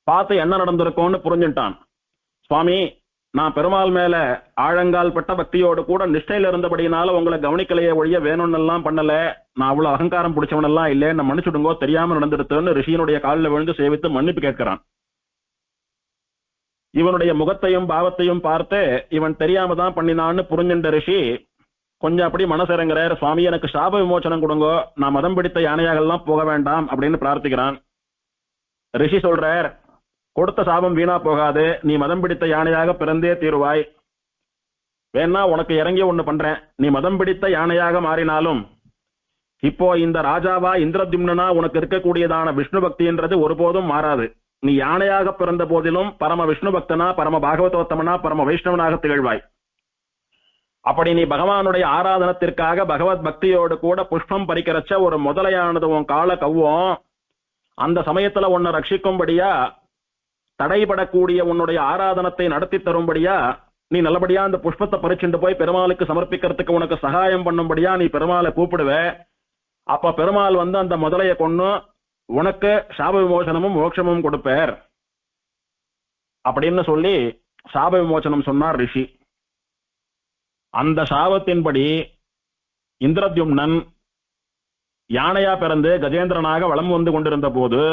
பார்த்து என்ன நடந்திருக்கும்னு புரிஞ்சுட்டான். சுவாமி, நான் பெருமாள் மேல ஆழங்கால் பட்ட பக்தியோடு கூட நிஷ்டையில இருந்தபடினால உங்களை கவனிக்கலையே ஒழிய வேணும்னு எல்லாம் பண்ணல, நான் அவ்வளவு அகங்காரம் பிடிச்சவன் எல்லாம் இல்ல, நான் மன்னிச்சுடுங்கோ, தெரியாம நடந்துடுத்துன்னு ரிஷியனுடைய காலில் விழுந்து சேவித்து மன்னிப்பு கேட்கிறான். இவனுடைய முகத்தையும் பாவத்தையும் பார்த்து இவன் தெரியாம தான் பண்ணினான்னு புரிஞ்சின்ற ரிஷி கொஞ்சம் அப்படி மனசிறங்குறார். சுவாமி, எனக்கு சாப விமோச்சனம் கொடுங்கோ, நான் மதம் பிடித்த யானையாகலாம் போக வேண்டாம் அப்படின்னு பிரார்த்திக்கிறான். ரிஷி சொல்றார், கொடுத்த சாபம் வீணா போகாது, நீ மதம் பிடித்த யானையாக பிறந்தே தீருவாய். வேணா உனக்கு இறங்கி ஒண்ணு பண்றேன், நீ மதம் பிடித்த யானையாக மாறினாலும் இப்போ இந்த ராஜாவா இந்திரத்யும்னா உனக்கு இருக்கக்கூடியதான விஷ்ணு பக்தின்றது ஒருபோதும் மாறாது. நீ யானையாக பிறந்த போதிலும் பரம விஷ்ணு பக்தனா, பரம பாகவதோத்தமனா, பரம வைஷ்ணவனாக திகழ்வாய். அப்படி நீ பகவானுடைய ஆராதனத்திற்காக பகவத் பக்தியோடு கூட புஷ்பம் பறிக்கிறச்ச ஒரு முதலையானது உன் கால கவ்வும், அந்த சமயத்துல உன்னை ரட்சிக்கும்படியா, தடைபடக்கூடிய உன்னுடைய ஆராதனத்தை நடத்தி தரும்படியா, நீ நல்லபடியா அந்த புஷ்பத்தை பறிச்சுட்டு போய் பெருமாளுக்கு சமர்ப்பிக்கிறதுக்கு உனக்கு சகாயம் பண்ணும்படியா நீ பெருமாளை கூப்பிடுவ. அப்ப பெருமாள் வந்து அந்த முதலைய கொன்னு உனக்கு சாப விமோசனமும் மோட்சமும் கொடுப்பார் அப்படின்னு சொல்லி சாப விமோசனம் சொன்னார் ரிஷி. அந்த சாபத்தின்படி இந்திரத்யும்னன் யானையா பிறந்து கஜேந்திரனாக வலம் வந்து கொண்டிருந்த போது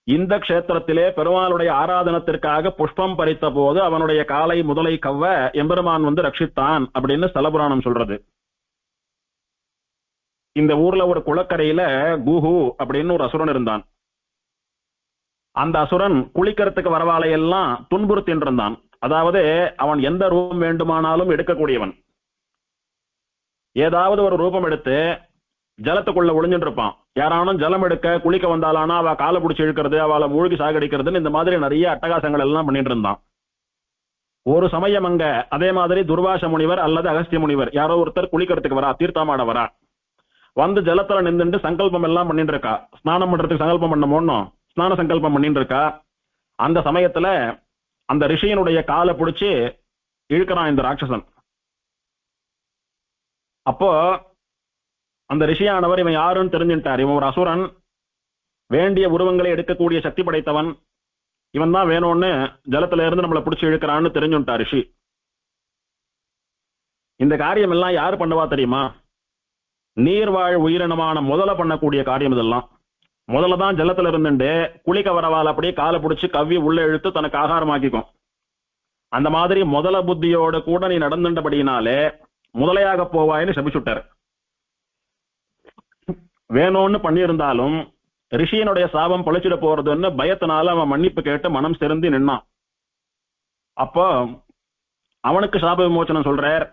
இந்த க்ஷேத்திரத்திலே பெருமாளுடைய ஆராதனத்திற்காக புஷ்பம் பறித்த போது அவனுடைய காலை முதலை கவ்வ எம்பெருமான் வந்து ரட்சித்தான் அப்படின்னு ஸ்தலபுராணம் சொல்றது. இந்த ஊர்ல ஒரு குளக்கரையில கூஹு அப்படின்னு ஒரு அசுரன் இருந்தான். அந்த அசுரன் குளிக்கிறதுக்கு வரவாளையெல்லாம் துன்புறுத்தின்னு இருந்தான். அதாவது அவன் எந்த ரூபம் வேண்டுமானாலும் எடுக்கக்கூடியவன். ஏதாவது ஒரு ரூபம் எடுத்து ஜலத்துக்குள்ள ஒளிஞ்சுட்டு இருப்பான். யாரானும் ஜலம் எடுக்க குளிக்க வந்தாலானா அவ காலை பிடிச்சி இழுக்கிறது, அவளை மூழ்கி சாகடிக்கிறதுன்னு இந்த மாதிரி நிறைய அட்டகாசங்கள் எல்லாம் பண்ணிட்டு இருந்தான். ஒரு சமயம் அங்க அதே மாதிரி துர்வாச முனிவர் அல்லது அகஸ்திய முனிவர் யாரோ ஒருத்தர் குளிக்கிறதுக்கு வரா, தீர்த்தமாட வரா, வந்து ஜலத்துல நின்றுட்டு சங்கல்பம் எல்லாம் பண்ணிட்டு இருக்கா. ஸ்நானம் பண்றதுக்கு சங்கல்பம் பண்ண ஸ்நான சங்கல்பம் பண்ணிட்டு இருக்கா. அந்த சமயத்துல அந்த ரிஷியனுடைய காலை பிடிச்சி இழுக்கிறான் இந்த ராட்சசன். அப்போ அந்த ரிஷியானவர் இவன் யாருன்னு தெரிஞ்சுட்டார். இவன் ஒரு அசுரன், வேண்டிய உருவங்களை எடுக்கக்கூடிய சக்தி படைத்தவன், இவன் தான் வேணும்னு ஜலத்துல இருந்து நம்மளை பிடிச்சி இழுக்கிறான்னு தெரிஞ்சுட்டார் ரிஷி. இந்த காரியம் எல்லாம் யாரு பண்ணுவா தெரியுமா? நீர்வாழ் உயிரினமான முதல பண்ணக்கூடிய காரியம் இதெல்லாம். முதல்ல தான் ஜலத்துல இருந்துட்டு குளிக்க வரவால் அப்படியே காலை பிடிச்சி கவ்வி உள்ள இழுத்து தனக்கு ஆகாரமாக்கிக்கும். அந்த மாதிரி முதல புத்தியோட கூட நீ நடந்துட்டபடினாலே முதலையாக போவாயின்னு சபிச்சுட்டார். வேணும்னு பண்ணியிருந்தாலும் ரிஷியனுடைய சாபம் பொழைச்சிட போறதுன்னு பயத்தினால அவன் மன்னிப்பு கேட்டு மனம் சிறந்தி நின்னான். அப்போ அவனுக்கு சாப விமோச்சனம் சொல்றார்.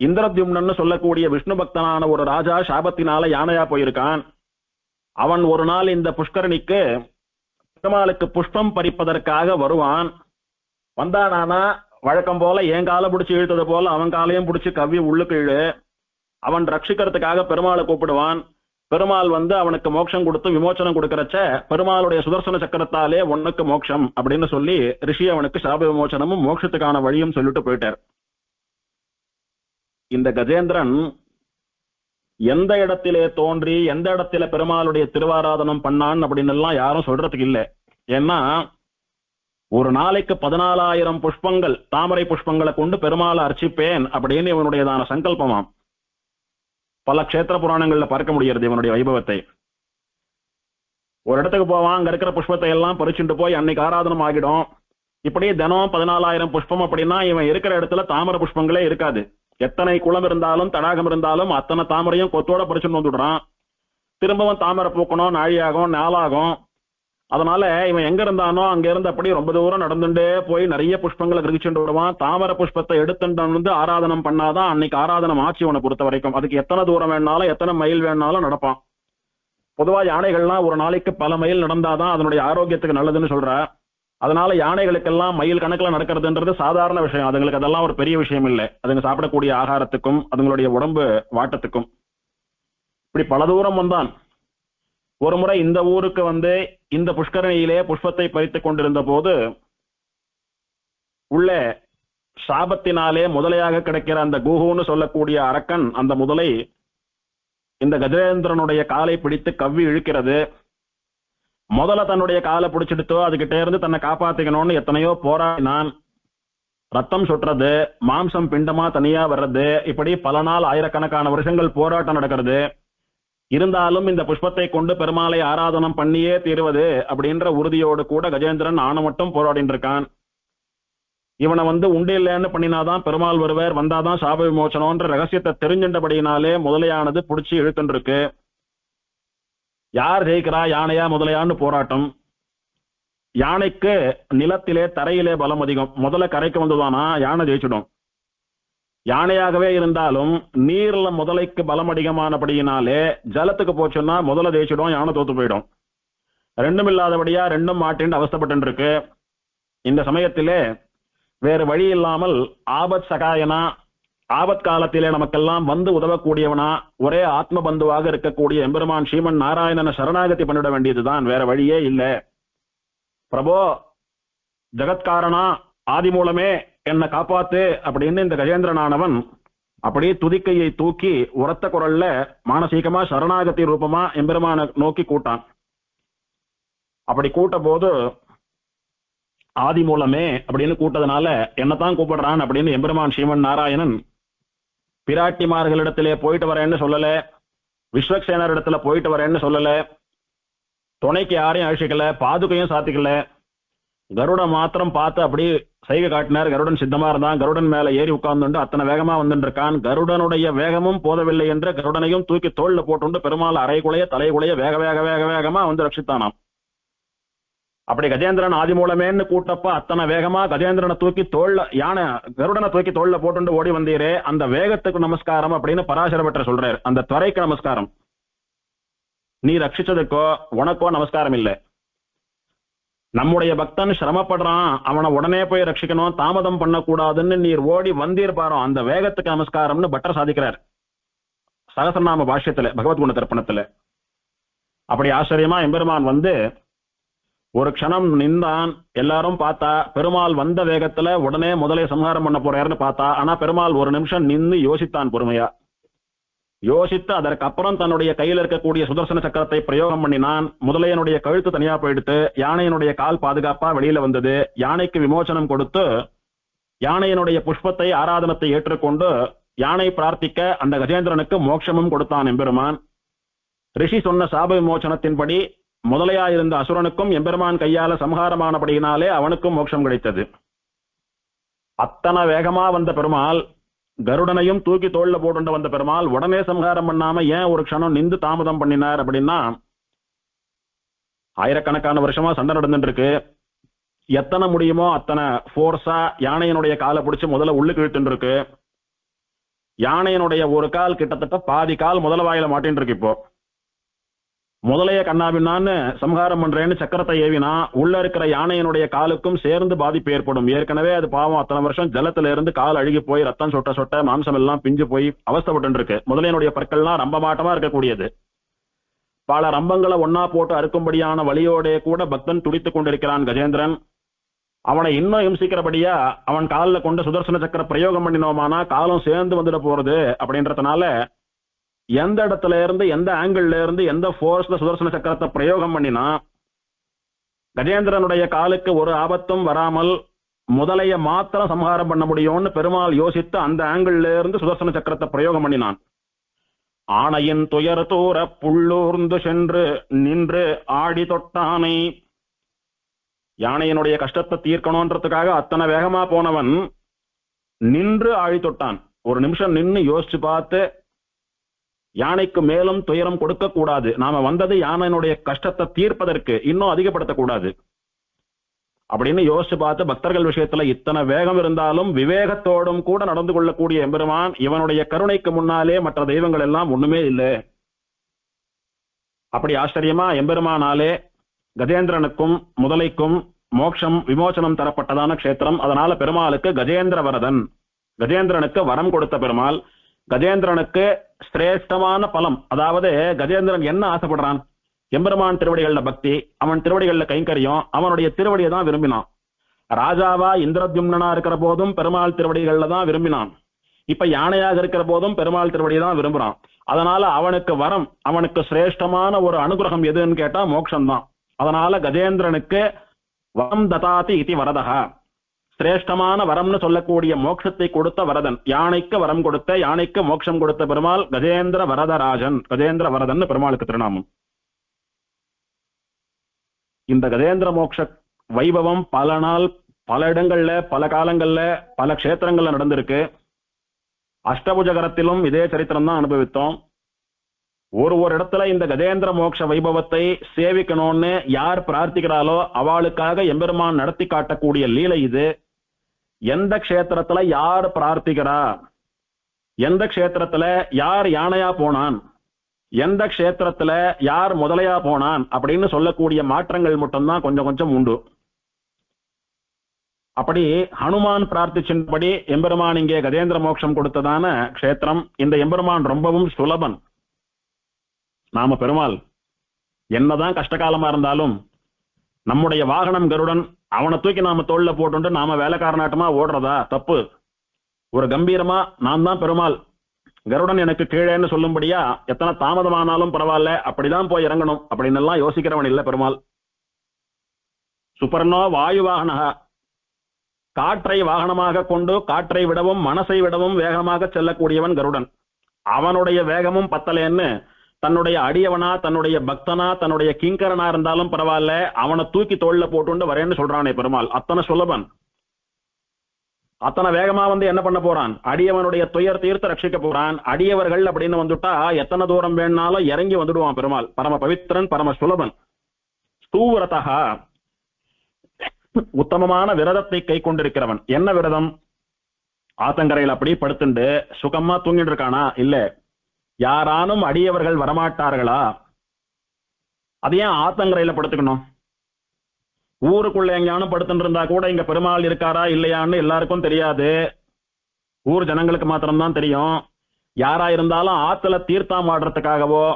இந்திரத்யும்னன்னு சொல்லக்கூடிய விஷ்ணு பக்தனான ஒரு ராஜா சாபத்தினால யானையா போயிருக்கான். அவன் ஒரு நாள் இந்த புஷ்கரணிக்கு பெருமாளுக்கு புஷ்பம் பறிப்பதற்காக வருவான். வந்தானானா வழக்கம் போல என் காலை பிடிச்சி இழுத்தது போல அவன் காலையும் பிடிச்சி கவ்வி உள்ளுக்கு இழு. அவன் ரட்சிக்கிறதுக்காக பெருமாளை கூப்பிடுவான். பெருமாள் வந்து அவனுக்கு மோட்சம் கொடுத்து விமோச்சனம் கொடுக்கறச்ச பெருமாளுடைய சுதர்சன சக்கரத்தாலே உனக்கு மோட்சம் அப்படின்னு சொல்லி ரிஷி அவனுக்கு சாப விமோச்சனமும் மோட்சத்துக்கான வழியும் சொல்லிட்டு போயிட்டார். இந்த கஜேந்திரன் எந்த இடத்திலே தோன்றி எந்த இடத்துல பெருமாளுடைய திருவாராதனம் பண்ணான் அப்படின்னு எல்லாம் யாரும் சொல்றதுக்கு இல்லை. ஏன்னா ஒரு நாளைக்கு 14,000 புஷ்பங்கள், தாமரை புஷ்பங்களை கொண்டு பெருமாளை அர்ச்சிப்பேன் அப்படின்னு இவனுடையதான சங்கல்பமாம். பல க்ஷேத்திர புராணங்கள்ல பார்க்க முடிகிறது இவனுடைய வைபவத்தை. ஒரு இடத்துக்கு போவான், அங்க இருக்கிற புஷ்பத்தை எல்லாம் பறிச்சுட்டு போய் அன்னைக்கு ஆராதனம் ஆகிடும். இப்படி தினம் 14,000 புஷ்பம் அப்படின்னா இவன் இருக்கிற இடத்துல தாமரை புஷ்பங்களே இருக்காது. எத்தனை குளம் இருந்தாலும் தடாகம் இருந்தாலும் அத்தனை தாமரையும் கொத்தோட பறிச்சுட்டு வந்துடுறான். திரும்பவும் தாமரை பூக்கணும், நாழியாகும், நாளாகும். அதனால இவன் எங்க இருந்தானோ அங்க இருந்து அப்படி ரொம்ப தூரம் நடந்துட்டே போய் நிறைய புஷ்பங்களை கிரகிச்சுட்டு விடுவான். தாமரை புஷ்பத்தை எடுத்துட்டு வந்து ஆராதனம் பண்ணாதான் அன்னைக்கு ஆராதனம் ஆச்சு இவனை பொறுத்த வரைக்கும். அதுக்கு எத்தனை தூரம் வேணாலும் எத்தனை மைல் வேணாலும் நடப்பான். பொதுவா யானைகள்லாம் ஒரு நாளைக்கு பல மைல் நடந்தாதான் அதனுடைய ஆரோக்கியத்துக்கு நல்லதுன்னு சொல்ற. அதனால யானைகளுக்கெல்லாம் மைல் கணக்கில் நடக்கிறதுன்றது சாதாரண விஷயம். அதுங்களுக்கு அதெல்லாம் ஒரு பெரிய விஷயம் இல்லை. அதுங்க சாப்பிடக்கூடிய ஆகாரத்துக்கும் அதுங்களுடைய உடம்பு வாட்டத்துக்கும். இப்படி பல தூரம் வந்தான். ஒரு முறை இந்த ஊருக்கு வந்து இந்த புஷ்கரணியிலே புஷ்பத்தை பறித்துக் கொண்டிருந்த போது உள்ளே சாபத்தினாலே முதலையாக கிடைக்கிற அந்த குஹுன்னு சொல்லக்கூடிய அரக்கன் அந்த முதலை இந்த கஜேந்திரனுடைய காலை பிடித்து கவ்வி இழுக்கிறது. முதல்ல தன்னுடைய காலை பிடிச்சிடுத்தோ அதுகிட்ட இருந்து தன்னை காப்பாத்திக்கணும்னு எத்தனையோ போராடினான். ரத்தம் சுட்டுறது, மாம்சம் பிண்டமா தனியா வர்றது, இப்படி பல நாள் ஆயிரக்கணக்கான வருஷங்கள் போராட்டம் நடக்கிறது. இருந்தாலும் இந்த புஷ்பத்தை கொண்டு பெருமாளை ஆராதனம் பண்ணியே தீர்வது அப்படின்ற உறுதியோடு கூட கஜேந்திரன் ஆன மட்டும் போராடிட்டு இருக்கான். இவனை வந்து உண்டு இல்லைன்னு பண்ணினாதான் பெருமாள் வருவர், வந்தாதான் சாப விமோச்சனம்ன்ற ரகசியத்தை தெரிஞ்சின்றபடியினாலே முதலையானது பிடிச்சி இழுத்துட்டு இருக்கு. யார் ஜெயிக்கிறா, யானையா முதலையான்னு போராட்டம். யானைக்கு நிலத்திலே தரையிலே பலம் அதிகம். முதல்ல கரைக்கு வந்துதானா யானை ஜெயிச்சிடும். யானையாகவே இருந்தாலும் நீர்ல முதலைக்கு பலம் அதிகமானபடியினாலே ஜலத்துக்கு போச்சுன்னா முதல்ல ஜெயிச்சிடும், யானை தோத்து போயிடும். ரெண்டும் இல்லாதபடியா ரெண்டும் மாட்டின்னு அவஸ்தப்பட்டு இருக்கு. இந்த சமயத்திலே வேறு வழி இல்லாமல் ஆபத் சகாயனா, ஆபத் காலத்திலே நமக்கெல்லாம் வந்து உதவக்கூடியவனா, ஒரே ஆத்ம பந்துவாக இருக்கக்கூடிய எம்பெருமான் ஸ்ரீமன் நாராயணனை சரணாகதி பண்ணிவிட வேண்டியதுதான், வேற வழியே இல்லை. பிரபோ ஜகத்காரணா, ஆதி மூலமே என்னை காப்பாத்து அப்படின்னு இந்த கஜேந்திரனானவன் அப்படியே துதிக்கையை தூக்கி உரத்த குரல்ல மானசீகமா சரணாகதி ரூபமா எம்பெருமான நோக்கி கூட்டான். அப்படி கூட்ட போது ஆதி மூலமே அப்படின்னு கூட்டதுனால என்னத்தான் கூப்பிடுறான் அப்படின்னு எம்பெருமான் ஸ்ரீமன் நாராயணன் பிராட்டிமார்களிடத்திலே போயிட்டு வரேன்னு சொல்லல, விஸ்வக்சேனர் இடத்துல போயிட்டு வரேன்னு சொல்லல, துணைக்கு யாரையும் அழிச்சிக்கல, பாதுகையும் சாத்திக்கல. கருடன் மாத்திரம் பார்த்து அப்படி சைகை காட்டினார். கருடன் சித்தமா இருந்தான். கருடன் மேல ஏறி உட்கார்ந்து அத்தனை வேகமா வந்துட்டு இருக்கான். கருடனுடைய வேகமும் போதவில்லை என்று கருடனையும் தூக்கி தோல்ல போட்டு பெருமாள் அரைக்குலைய தலைக்குலைய வேக வேக வேக வேகமா வந்து ரட்சித்தானாம். அப்படி கஜேந்திரன் ஆதி மூலமேன்னு கூட்டப்ப அத்தனை வேகமா கஜேந்திரனை தூக்கி தோல்ல, யானை கருடனை தூக்கி தோல்ல போட்டு ஓடி வந்தீரே, அந்த வேகத்துக்கு நமஸ்காரம் அப்படின்னு பராசர பட்டர் சொல்றாரு. அந்த துறைக்கு நமஸ்காரம். நீ ரட்சிச்சதுக்கோ உனக்கோ நமஸ்காரம் இல்லை. நம்முடைய பக்தன் சிரமப்படுறான், அவனை உடனே போய் ரட்சிக்கணும், தாமதம் பண்ணக்கூடாதுன்னு நீர் ஓடி வந்தீர் பாரு, அந்த வேகத்துக்கு நமஸ்காரம்னு பட்டர் சாதிக்கிறார் சகசரநாம பாஷ்யத்துல, பகவத்குண தர்ப்பணத்துல. அப்படி ஆச்சரியமா எம்பெருமான் வந்து ஒரு க்ஷணம் நின்றான். எல்லாரும் பார்த்தா பெருமாள் வந்த வேகத்துல உடனே முதலே சம்ஹாரம் பண்ண போறாருன்னு பார்த்தா, ஆனா பெருமாள் ஒரு நிமிஷம் நின்று யோசித்தான் பொறுமையா. யோசித்து அதற்கப்புறம் தன்னுடைய கையில் இருக்கக்கூடிய சுதர்சன சக்கரத்தை பிரயோகம் பண்ணினான். முதலையனுடைய கழுத்து தனியா போயிடுத்து, யானையினுடைய கால் பாதுகாப்பா வெளியில வந்தது. யானைக்கு விமோசனம் கொடுத்து யானையினுடைய புஷ்பத்தை ஆராதனத்தை ஏற்றுக்கொண்டு யானை பிரார்த்திக்க அந்த கஜேந்திரனுக்கு மோட்சமும் கொடுத்தான் எம்பெருமான். ரிஷி சொன்ன சாப விமோசனத்தின்படி முதலையாயிருந்த அசுரனுக்கும் எம்பெருமான் கையால சம்ஹாரமானபடியினாலே அவனுக்கும் மோட்சம் கிடைத்தது. அத்தனை வேகமா வந்த பெருமாள், கருடனையும் தூக்கி தோல்ல போட்டு வந்த பெருமாள் உடனே சம்ஹாரம் பண்ணாம ஏன் ஒரு க்ஷணம் நின்று தாமதம் பண்ணினார் அப்படின்னா, ஆயிரக்கணக்கான வருஷமா சண்டை நடந்துட்டு இருக்கு. எத்தனை முடியுமோ அத்தனை போர்ஸா யானையினுடைய காலை பிடிச்சு முதல்ல உள்ளுக்கு இழுத்துட்டு இருக்கு. யானையினுடைய ஒரு கால் கிட்டத்தட்ட பாதி கால் முதல வாயில மாட்டின்னு இருக்கு. இப்போ முதலைய கண்ணாபின்னான்னு சம்ஹாரம் பண்றேன்னு சக்கரத்தை ஏவினா உள்ள இருக்கிற யானையினுடைய காலுக்கும் சேர்ந்து பாதிப்பு ஏற்படும். ஏற்கனவே அது பாவம் அத்தனை வருஷம் ஜலத்துல இருந்து கால் அழுகி போய் ரத்தம் சொட்ட சொட்ட மாம்சம் எல்லாம் பிஞ்சு போய் அவஸ்தப்பட்டு இருக்கு. முதலையினுடைய பற்கள்லாம் ரம்ப மாட்டமா இருக்கக்கூடியது. பல ரம்பங்களை ஒன்னா போட்டு அறுக்கும்படியான வழியோட கூட பக்தன் துடித்துக் கொண்டிருக்கிறான் கஜேந்திரன். அவனை இன்னும் இம்சிக்கிறபடியா அவன் காலில் கொண்டு சுதர்சன சக்கர பிரயோகம் பண்ணினோமானா காலம் சேர்ந்து வந்துட போறது அப்படின்றதுனால எந்த இடத்துல இருந்து எந்த ஆங்கிள் இருந்து எந்த போர்ஸ்ல சுதர்சன சக்கரத்தை பிரயோகம் பண்ணினா கஜேந்திரனுடைய காலுக்கு ஒரு ஆபத்தும் வராமல் முதலைய மாத்திரம் சம்ஹாரம் பண்ண முடியும்னு பெருமாள் யோசித்து அந்த ஆங்கிள் இருந்து சுதர்சன சக்கரத்தை பிரயோகம் பண்ணினான். ஆணையின் துயர் தூர புள்ளூர்ந்து சென்று நின்று ஆடி தொட்டானை. யானையினுடைய கஷ்டத்தை தீர்க்கணும்ன்றதுக்காக அத்தனை வேகமா போனவன் நின்று ஆழி தொட்டான். ஒரு நிமிஷம் நின்று யோசிச்சு பார்த்து, யானைக்கு மேலும் துயரம் கொடுக்க கூடாது, நாம வந்தது யானையினுடைய கஷ்டத்தை தீர்ப்பதற்கு, இன்னும் அதிகப்படுத்தக்கூடாது அப்படின்னு யோசிச்சு பார்த்து, பக்தர்கள் விஷயத்துல இத்தனை வேகம் இருந்தாலும் விவேகத்தோடும் கூட நடந்து கொள்ளக்கூடிய எம்பெருமான், இவனுடைய கருணைக்கு முன்னாலே மற்ற தெய்வங்கள் எல்லாம் ஒண்ணுமே இல்லை. அப்படி ஆச்சரியமா எம்பெருமானாலே கஜேந்திரனுக்கும் முதலைக்கும் மோட்சம் விமோசனம் தரப்பட்டதான க்ஷேத்திரம். அதனால பெருமாளுக்கு கஜேந்திர வரதன், கஜேந்திரனுக்கு வரம் கொடுத்த பெருமாள். கஜேந்திரனுக்கு சிரேஷ்டமான பலம், அதாவது கஜேந்திரன் என்ன ஆசைப்படுறான், எம்பெருமான் திருவடிகள்ல பக்தி, அவன் திருவடிகள்ல கைங்கரியம், அவனுடைய திருவடியை தான் விரும்பினான். ராஜாவா இந்திரத்யும்னா இருக்கிற போதும் பெருமாள் திருவடிகள்ல தான் விரும்பினான். இப்ப யானையாக இருக்கிற போதும் பெருமாள் திருவடியை தான் விரும்புறான். அதனால அவனுக்கு வரம், அவனுக்கு சிரேஷ்டமான ஒரு அனுகிரகம் எதுன்னு கேட்டா மோட்சம் தான். அதனால கஜேந்திரனுக்கு வரம் ததாதி இதி வரதகா, சிரேஷ்டமான வரம்னு சொல்லக்கூடிய மோட்சத்தை கொடுத்த வரதன், யானைக்கு வரம் கொடுத்த, யானைக்கு மோட்சம் கொடுத்த பெருமாள் கஜேந்திர வரதராஜன், கஜேந்திர வரதன் பெருமாளுக்கு திருநாமம். இந்த கஜேந்திர மோட்ச வைபவம் பல நாள் பல இடங்கள்ல பல காலங்கள்ல பல க்ஷேத்திரங்கள்ல நடந்திருக்கு. அஷ்டபுஜகரத்திலும் இதே சரித்திரம் தான் அனுபவித்தோம். ஒரு இடத்துல இந்த கஜேந்திர மோட்ச வைபவத்தை சேவிக்கணும்னு யார் பிரார்த்திக்கிறாளோ அவளுக்காக எம்பெருமான் நடத்தி காட்டக்கூடிய லீலை இது. எந்த க்ஷேத்திரத்துல யார் பிரார்த்திக்கிறா, எந்த க்ஷேத்திரத்துல யார் யானையா போனான், எந்த க்ஷேத்திரத்துல யார் முதலையா போனான் அப்படின்னு சொல்லக்கூடிய மாற்றங்கள் மட்டும்தான் கொஞ்சம் கொஞ்சம் உண்டு. அப்படி ஹனுமான் பிரார்த்திச்சின்படி எம்பெருமான் இங்கே கஜேந்திர மோட்சம் கொடுத்ததான க்ஷேத்திரம். இந்த எம்பெருமான் ரொம்பவும் சுலபன். நாம பெருமாள் என்னதான் கஷ்டகாலமா இருந்தாலும் நம்முடைய வாகனம் கருடன், அவனை தூக்கி நாம தோல்ல போட்டு நாம வேலைக்காரனாட்டமா ஓடுறதா தப்பு. ஒரு கம்பீரமா நான் தான் பெருமாள், கருடன் எனக்கு கீழேன்னு சொல்லும்படியா எத்தனை தாமதமானாலும் பரவாயில்ல, அப்படிதான் போய் இறங்கணும் அப்படின்னு எல்லாம் யோசிக்கிறவன் இல்ல பெருமாள். சுபர்ணோ வாயு வாகனகா, காற்றை வாகனமாக கொண்டு காற்றை விடவும் மனசை விடவும் வேகமாக செல்லக்கூடியவன் கருடன். அவனுடைய வேகமும் பத்தலேன்னு தன்னுடைய அடியவனா, தன்னுடைய பக்தனா, தன்னுடைய கிங்கரனா இருந்தாலும் பரவாயில்ல, அவனை தூக்கி தோல்ல போட்டு வரேன்னு சொல்றானே பெருமாள். அத்தனை சுலபன். அத்தனை வேகமா வந்து என்ன பண்ண போறான், அடியவனுடைய துயர் தீர்த்து ரட்சிக்க போறான். அடியவர்கள் அப்படின்னு வந்துட்டா எத்தனை தூரம் வேணாலும் இறங்கி வந்துடுவான் பெருமாள். பரம பவித்திரன், பரம சுலபன். ஸ்தூவரதா, உத்தமமான விரதத்தை கை கொண்டிருக்கிறவன். என்ன விரதம், ஆத்தங்கரையில் அப்படி படுத்துண்டு சுகமா தூங்கிட்டு இருக்கானா, இல்ல யாரானும் அடியவர்கள் வரமாட்டார்களா, அது ஏன் ஆத்தங்கரையில படுத்துக்கணும், ஊருக்குள்ள எங்கேயானும் படுத்துட்டு இருந்தா கூட இங்க பெருமாள் இருக்காரா இல்லையான்னு எல்லாருக்கும் தெரியாது, ஊர் ஜனங்களுக்கு மாத்திரம்தான் தெரியும். யாரா இருந்தாலும் ஆத்துல தீர்த்தம் ஆடுறதுக்காகவோ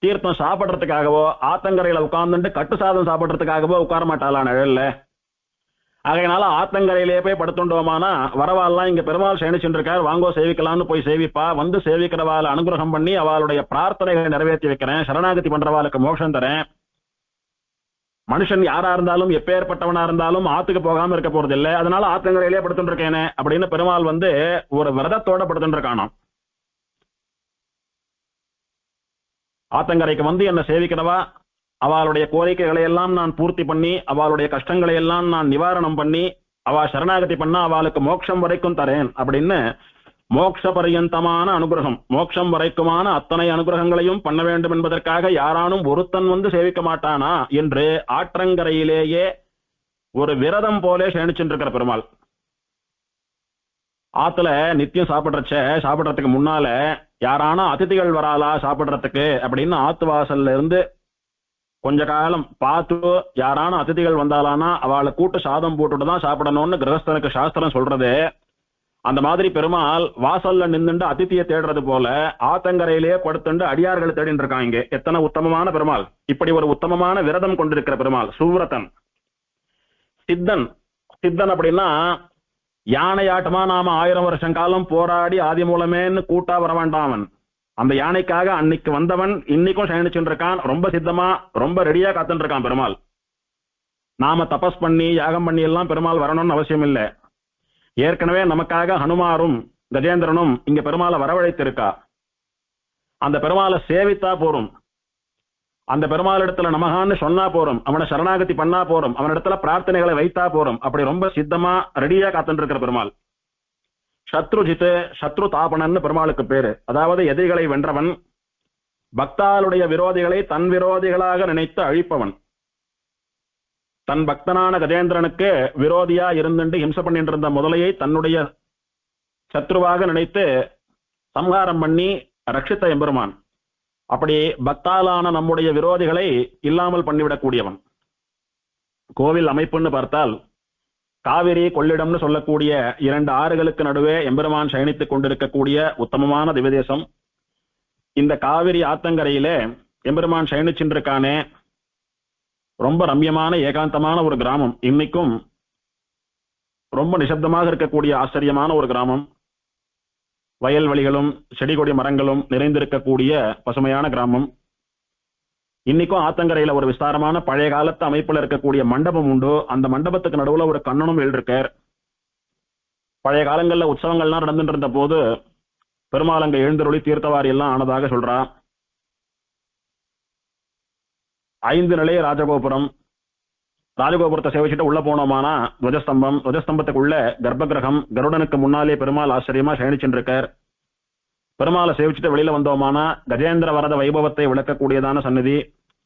தீர்த்தம் சாப்பிடுறதுக்காகவோ ஆத்தங்கரையில உட்கார்ந்துட்டு கட்டு சாதம் சாப்பிடுறதுக்காகவோ உட்கார மாட்டாளா நிழல்ல. ஆகையினால ஆத்தங்கரையிலே போய் படுத்துட்டோமானா வரவாள்லாம் இங்க பெருமாள் சேனிச்சுட்டு இருக்கார், வாங்கோ சேவிக்கலாம்னு போய் சேவிப்பா. வந்து சேவிக்கிறவாள் அனுகிரகம் பண்ணி அவளுடைய பிரார்த்தனைகளை நிறைவேற்றி வைக்கிறேன், சரணாகதி பண்றவாளுக்கு மோட்சம் தரேன். மனுஷன் யாரா இருந்தாலும் எப்பேற்பட்டவனா இருந்தாலும் ஆத்துக்கு போகாம இருக்க போறது இல்லை. அதனால ஆத்தங்கரையிலே படுத்துட்டு இருக்கேனே அப்படின்னு பெருமாள் வந்து ஒரு விரதத்தோட படுத்துட்டு இருக்கானாம். ஆத்தங்கரைக்கு வந்து என்ன சேவிக்கிறவா அவளுடைய கோரிக்கைகளை எல்லாம் நான் பூர்த்தி பண்ணி அவளுடைய கஷ்டங்களை எல்லாம் நான் நிவாரணம் பண்ணி அவ சரணாகதி பண்ணா அவளுக்கு மோட்சம் வரைக்கும் தரேன் அப்படின்னு மோட்ச பரியந்தமான அனுகிரகம், மோட்சம் வரைக்குமான அத்தனை அனுகிரகங்களையும் பண்ண வேண்டும் என்பதற்காக யாரானும் ஒருத்தன் வந்து சேவிக்க மாட்டானா என்று ஆற்றங்கரையிலேயே ஒரு விரதம் போலே சேனிச்சுட்டு இருக்கிற பெருமாள். ஆத்துல நித்தியம் சாப்பிடுறதுக்கு முன்னால யாரானா அதிதிகள் வராளா சாப்பிடுறதுக்கு அப்படின்னு ஆத்து வாசல்ல இருந்து கொஞ்ச காலம் பார்த்து யாரான அதிதிகள் வந்தாலானா அவளை கூட்டு சாதம் போட்டுட்டு தான் சாப்பிடணும்னு கிரகஸ்தனுக்கு சாஸ்திரம் சொல்றது. அந்த மாதிரி பெருமாள் வாசல்ல நின்றுண்டு அதித்தியை தேடுறது போல ஆத்தங்கரையிலேயே படுத்துண்டு அடியார்களை தேடிட்டு இருக்காங்க. எத்தனை உத்தமமான பெருமாள், இப்படி ஒரு உத்தமமான விரதம் கொண்டிருக்கிற பெருமாள் சூரத்தன். சித்தன், சித்தன் அப்படின்னா யானையாட்டமா நாம 1000 வருஷம் காலம் போராடி ஆதி மூலமேன்னு கூட்டா வர வேண்டாம். அவன் அந்த யானைக்காக அன்னைக்கு வந்தவன் இன்னைக்கும் சயனிச்சுட்டு இருக்கான். ரொம்ப சித்தமா ரொம்ப ரெடியா காத்துட்டு இருக்கான் பெருமாள். நாம தபஸ் பண்ணி யாகம் பண்ணி எல்லாம் பெருமாள் வரணும்னு அவசியம் இல்லை. ஏற்கனவே நமக்காக ஹனுமாரும் கஜேந்திரனும் இங்க பெருமாளை வரவழைத்திருக்கா. அந்த பெருமாளை சேவித்தா போறோம். அந்த பெருமாளிடத்துல நமகான்னு சொன்னா போறோம். அவனை சரணாகதி பண்ணா போறோம். அவனிடத்துல பிரார்த்தனைகளை வைத்தா போறோம். அப்படி ரொம்ப சித்தமா ரெடியா காத்துட்டு இருக்கிற பெருமாள். சத்ருஜித், சத்ரு தாபனன்னு பெருமாளுக்கு பேரு. அதாவது எதிரிகளை வென்றவன், பக்தாளுடைய விரோதிகளை தன் விரோதிகளாக நினைத்து அழிப்பவன். தன் பக்தனான கஜேந்திரனுக்கு விரோதியா இருந்துட்டு ஹிம்சை பண்ணிட்டு இருந்த முதலையை தன்னுடைய சத்ருவாக நினைத்து சம்ஹாரம் பண்ணி ரட்சித்த எம்பெருமான். அப்படி பக்தாலான நம்முடைய விரோதிகளை இல்லாமல் பண்ணிவிடக்கூடியவன். கோவில் அமைப்புன்னு பார்த்தால் காவிரி கொள்ளிடம்னு சொல்லக்கூடிய 2 ஆறுகளுக்கு நடுவே எம்பெருமான் சயனித்துக் கொண்டிருக்கக்கூடிய உத்தமமான திவ்யதேசம். இந்த காவிரி ஆத்தங்கரையிலே எம்பெருமான் சயனிச்சின்றிருக்கானே, ரொம்ப ரம்யமான ஏகாந்தமான ஒரு கிராமம். இன்னைக்கும் ரொம்ப நிசப்தமாக இருக்கக்கூடிய ஆச்சரியமான ஒரு கிராமம். வயல்வெளிகளும் செடி கொடி மரங்களும் நிறைந்திருக்கக்கூடிய பசுமையான கிராமம். இன்னைக்கும் ஆத்தங்கரையில ஒரு விஸ்தாரமான பழைய காலத்து அமைப்புல இருக்கக்கூடிய மண்டபம் உண்டு. அந்த மண்டபத்துக்கு நடுவுல ஒரு கண்ணனும் எழுதிருக்கார். பழைய காலங்கள்ல உற்சவங்கள்லாம் நடந்துட்டு இருந்த போது பெருமாள் அங்க எழுந்தருளி தீர்த்தவாரி எல்லாம் ஆனதாக சொல்றா. 5 நிலைய ராஜகோபுரம். ராஜகோபுரத்தை சேவிச்சுட்டு உள்ள போனோமானா துவஜஸ்தம்பம், துவஜஸ்தம்பத்துக்குள்ள கர்ப்பகிரகம், கருடனுக்கு முன்னாலே பெருமாள் ஆச்சரியமா சயனிச்சுருக்கார். பெருமாளை சேவிச்சுட்டு வெளியில வந்தோமானா கஜேந்திர வரத வைபவத்தை விளக்கக்கூடியதான சந்நிதி,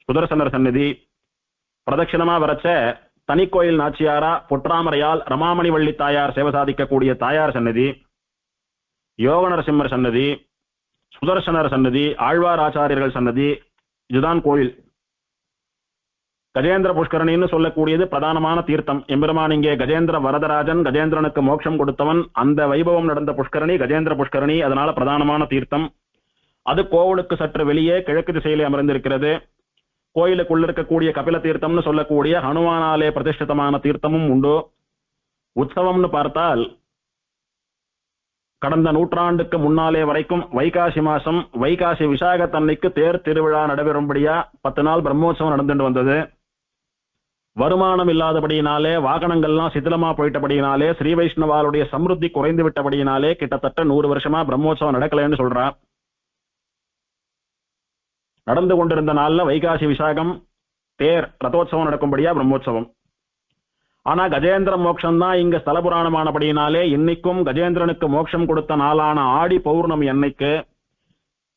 சுதர்சனர் சந்நிதி. பிரதட்சிணமா வரைச்ச தனி கோயில் நாச்சியாரா பொற்றாமரையால் ரமாமணி வள்ளி தாயார் சேவை சாதிக்கக்கூடிய தாயார் சந்நிதி, யோக நரசிம்மர் சன்னதி, சுதர்சனர் சன்னதி, ஆழ்வார் ஆச்சாரியர்கள் சன்னதி. இதுதான் கோயில். கஜேந்திர புஷ்கரணின்னு சொல்லக்கூடியது பிரதானமான தீர்த்தம். எம்பெருமான் இங்கே கஜேந்திர வரதராஜன், கஜேந்திரனுக்கு மோட்சம் கொடுத்தவன். அந்த வைபவம் நடந்த புஷ்கரணி கஜேந்திர புஷ்கரணி. அதனால பிரதானமான தீர்த்தம் அது. கோவிலுக்கு சற்று வெளியே கிழக்கு திசையிலே அமர்ந்திருக்கிறது. கோயிலுக்குள்ள இருக்கக்கூடிய கபில தீர்த்தம்னு சொல்லக்கூடிய ஹனுமானாலே பிரதிஷ்டிதமான தீர்த்தமும் உண்டு. உற்சவம்னு பார்த்தால் கடந்த நூற்றாண்டுக்கு முன்னாலே வரைக்கும் வைகாசி மாசம் வைகாசி விசாகத்தன்னைக்கு தேர் திருவிழா நடைபெறும்படியா 10 நாள் பிரம்மோற்சவம் நடந்துட்டு வந்தது. வருமானம் இல்லாதபடியினாலே, வாகனங்கள்லாம் சிதிலமா போயிட்டபடியினாலே, ஸ்ரீ வைஷ்ணவாளுடைய சம்ருத்தி குறைந்து விட்டபடியினாலே கிட்டத்தட்ட 100 வருஷமா பிரம்மோற்சவம் நடக்கலன்னு சொல்றா. நடந்து கொண்டிருந்த நாள்ல வைகாசி விசாகம் தேர் ரதோத்சவம் நடக்கும்படியா பிரம்மோற்சவம். ஆனா கஜேந்திர மோட்சம் தான் இங்க ஸ்தல புராணமானபடியினாலே இன்னைக்கும் கஜேந்திரனுக்கு மோட்சம் கொடுத்த நாளான ஆடி பௌர்ணமி அன்னைக்கு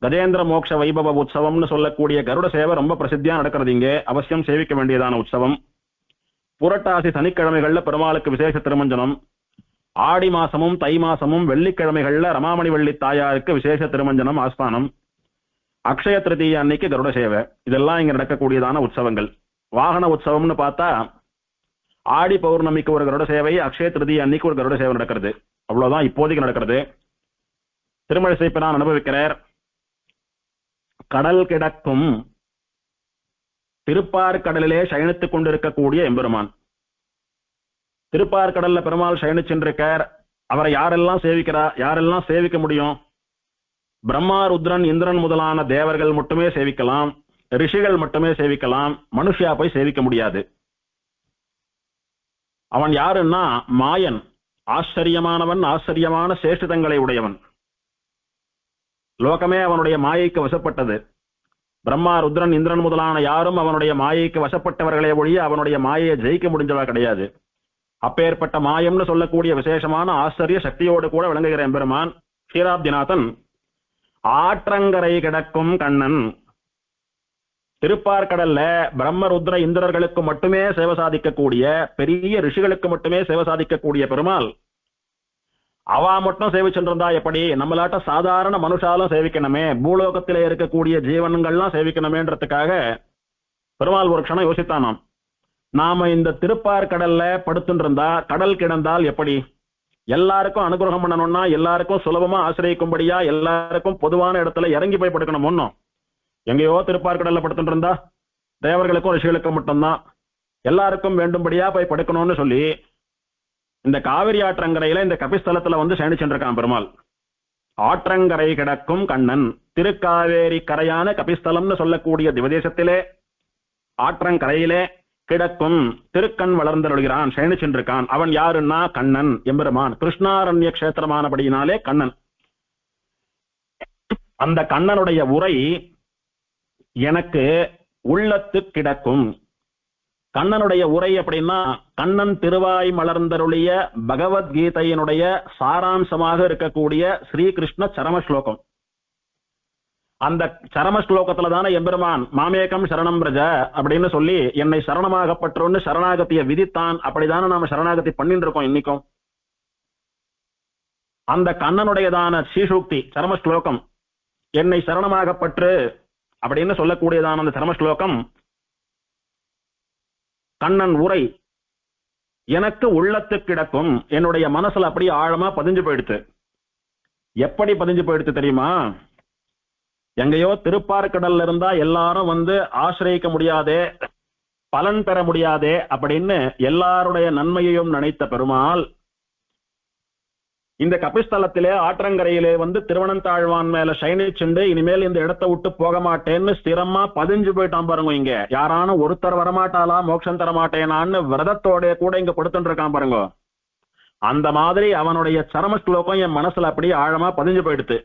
கஜேந்திர மோட்ச வைபவ உற்சவம்னு சொல்லக்கூடிய கருட சேவை ரொம்ப பிரசித்தியா நடக்கிறது. இங்கே அவசியம் சேவிக்க வேண்டியதான உற்சவம். புரட்டாசி சனிக்கிழமைகள்ல பெருமாளுக்கு விசேஷ திருமஞ்சனம். ஆடி மாசமும் தை மாசமும் வெள்ளிக்கிழமைகள்ல ரமாமணி வள்ளி தாயாருக்கு விசேஷ திருமஞ்சனம் ஆஸ்தானம். அக்ஷய திருத்தீய அன்னைக்கு கருட சேவை. இதெல்லாம் இங்க நடக்கக்கூடியதான உற்சவங்கள். வாகன உற்சவம்னு பார்த்தா ஆடி பௌர்ணமிக்கு ஒரு கருட சேவை, அக்ஷய திருத்தீய அன்னைக்கு ஒரு கருட சேவை நடக்கிறது. அவ்வளவுதான் இப்போதைக்கு நடக்கிறது. திருமழிசை பிரான் அனுபவிக்கிறார். கடல் கிடக்கும் திருப்பார்கடலிலே சயனித்துக் கொண்டிருக்கக்கூடிய எம்பெருமான். திருப்பார்கடல்ல பெருமாள் சயனிச்சென்றிருக்கார். அவரை யாரெல்லாம் சேவிக்கிறா, யாரெல்லாம் சேவிக்க முடியும்? பிரம்மா, ருத்ரன், இந்திரன் முதலான தேவர்கள் மட்டுமே சேவிக்கலாம். ரிஷிகள் மட்டுமே சேவிக்கலாம். மனுஷியா போய் சேவிக்க முடியாது. அவன் யாருன்னா மாயன். ஆச்சரியமானவன், ஆச்சரியமான சேஷிதங்களை உடையவன். லோகமே அவனுடைய மாயைக்கு வசப்பட்டது. பிரம்மா, ருத்ரன், இந்திரன் முதலான யாரும் அவனுடைய மாயைக்கு வசப்பட்டவர்களே ஒழிய அவனுடைய மாயையை ஜெயிக்க முடிஞ்சவா கிடையாது. அப்பேற்பட்ட மாயம்னு சொல்லக்கூடிய விசேஷமான ஆச்சரிய சக்தியோடு கூட விளங்குகிற எம்பெருமான் க்ஷீராப்திநாதன். ஆற்றங்கரை கிடக்கும் கண்ணன். திருப்பார்கடல்ல பிரம்ம, ருத்ர, இந்திரர்களுக்கு மட்டுமே சேவை சாதிக்கக்கூடிய, பெரிய ரிஷிகளுக்கு மட்டுமே சேவை சாதிக்கக்கூடிய பெருமாள் அவா மட்டும் சேவிச்சுருந்தா எப்படி? நம்மளாட்ட சாதாரண மனுஷாலும் சேவிக்கணுமே, பூலோகத்திலே இருக்கக்கூடிய ஜீவன்கள்லாம் சேவிக்கணுமேன்றதுக்காக பெருமாள் ஒரு க்ஷணம் யோசித்தானாம். நாம இந்த திருப்பார்கடல்ல படுத்துட்டு இருந்தா, கடல் கிடந்தால் எப்படி? எல்லாருக்கும் அனுகிரகம் பண்ணணும்னா, எல்லாருக்கும் சுலபமா ஆசிரியக்கும்படியா, எல்லாருக்கும் பொதுவான இடத்துல இறங்கி போய் படுக்கணும். ஒன்னும் எங்கேயோ திருப்பார்கடல்ல படுத்துட்டு இருந்தா தேவர்களுக்கும் ரிஷிகளுக்கும் மட்டும்தான், எல்லாருக்கும் வேண்டும்படியா போய் படுக்கணும்னு சொல்லி இந்த காவிரி ஆற்றங்கரையில இந்த கபிஸ்தலத்துல வந்து சயனிச்சுருக்கான் பெருமாள். ஆற்றங்கரை கிடக்கும் கண்ணன். திருக்காவேரி கரையான கபிஸ்தலம்னு சொல்லக்கூடிய திவதேசத்திலே ஆற்றங்கரையிலே கிடக்கும் திருக்கண் வளர்ந்தருள்கிறான், சயனிச்சென்றிருக்கான். அவன் யாருன்னா கண்ணன் எம்பெருமான். கிருஷ்ணாரண்ய கஷேத்திரமானபடியினாலே கண்ணன். அந்த கண்ணனுடைய உரை எனக்கு உள்ளத்து கிடக்கும். கண்ணனுடைய உரை அப்படின்னா கண்ணன் திருவாய் மலர்ந்தருளிய பகவத்கீதையினுடைய சாராம்சமாக இருக்கக்கூடிய ஸ்ரீகிருஷ்ண சரம ஸ்லோகம். அந்த சரம ஸ்லோகத்துல தானே எம்பெருமான் மாமேகம் சரணம் பிரஜ அப்படின்னு சொல்லி என்னை சரணமாகப்பட்டோன்னு சரணாகத்திய விதித்தான். அப்படித்தானே நாம சரணாகதி பண்ணிட்டு இருக்கோம் இன்னைக்கும். அந்த கண்ணனுடையதான ஸ்ரீசூக்தி சரம ஸ்லோகம், என்னை சரணமாகப்பற்று அப்படின்னு சொல்லக்கூடியதான அந்த சரம ஸ்லோகம், கண்ணன் உரை எனக்கு உள்ளத்து கிடக்கும். என்னுடைய மனசுல அப்படி ஆழமா பதிஞ்சு போயிடுத்து. எப்படி பதிஞ்சு போயிடுத்து தெரியுமா? எங்கேயோ திருப்பார்கடல்ல இருந்தா எல்லாரும் வந்து ஆசிரியிக்க முடியாதே, பலன் பெற முடியாதே அப்படின்னு எல்லாருடைய நன்மையையும் நினைத்த பெருமாள் இந்த கபிஸ்தலத்திலே ஆற்றங்கரையிலே வந்து திருவனந்தாழ்வான் மேல சயனிச்சுண்டு இனிமேல் இந்த இடத்தை விட்டு போக மாட்டேன்னு ஸ்திரமா பதிஞ்சு போயிட்டான் பாருங்க. இங்க யாரான ஒருத்தர் வரமாட்டாளா மோட்சம் தர மாட்டேனான்னு விரதத்தோட கூட இங்க படுத்துட்டு இருக்கான் பாருங்க. அந்த மாதிரி அவனுடைய சரம ஸ்லோகம் என் மனசுல அப்படியே ஆழமா பதிஞ்சு போயிடுத்து.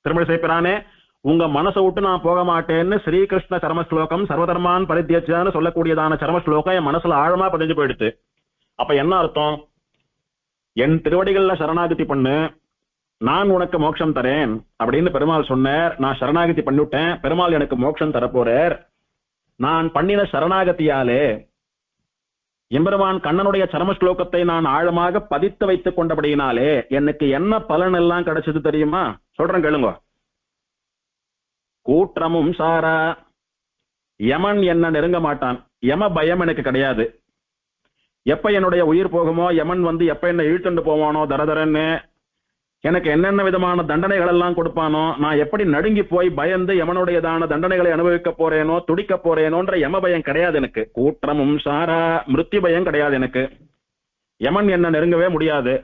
திருமணி செய்யறானே, உங்க மனசை விட்டு நான் போக மாட்டேன்னு ஸ்ரீகிருஷ்ண சரம ஸ்லோகம் சர்வதர்மான் பரித்தியஜ்ஜான்னு சொல்லக்கூடியதான சரம ஸ்லோகம் என் மனசுல ஆழமா பதிஞ்சு போயிடுத்து. அப்ப என்ன அர்த்தம்? என் திருவடிகள்ல சரணாகதி பண்ணு, நான் உனக்கு மோட்சம் தரேன் அப்படின்னு பெருமாள் சொன்னார். நான் சரணாகதி பண்ணிவிட்டேன், பெருமாள் எனக்கு மோட்சம் தரப்போறார். நான் பண்ணின சரணாகதியாலே எம்பெருமான் கண்ணனுடைய சரம ஸ்லோகத்தை நான் ஆழமாக பதித்து வைத்துக் கொண்டபடியினாலே எனக்கு என்ன பலன் எல்லாம் கிடைச்சது தெரியுமா? சொல்றேன் கேளுங்க. கூற்றமும் சாரா, யமன் என்ன நெருங்க மாட்டான். யம பயம் எனக்கு கிடையாது. எப்ப என்னுடைய உயிர் போகுமோ, யமன் வந்து எப்ப என்ன இழுத்துண்டு போவானோ தரதரன்னு, எனக்கு என்னென்ன விதமான தண்டனைகள் எல்லாம் கொடுப்பானோ, நான் எப்படி நடுங்கி போய் பயந்து யமனுடையதான தண்டனைகளை அனுபவிக்க போறேனோ துடிக்க போறேனோன்ற யம பயம் கிடையாது எனக்கு. கூற்றமும் சாரா, மிருத்யு பயம் கிடையாது எனக்கு. யமன் என்ன நெருங்கவே முடியாது.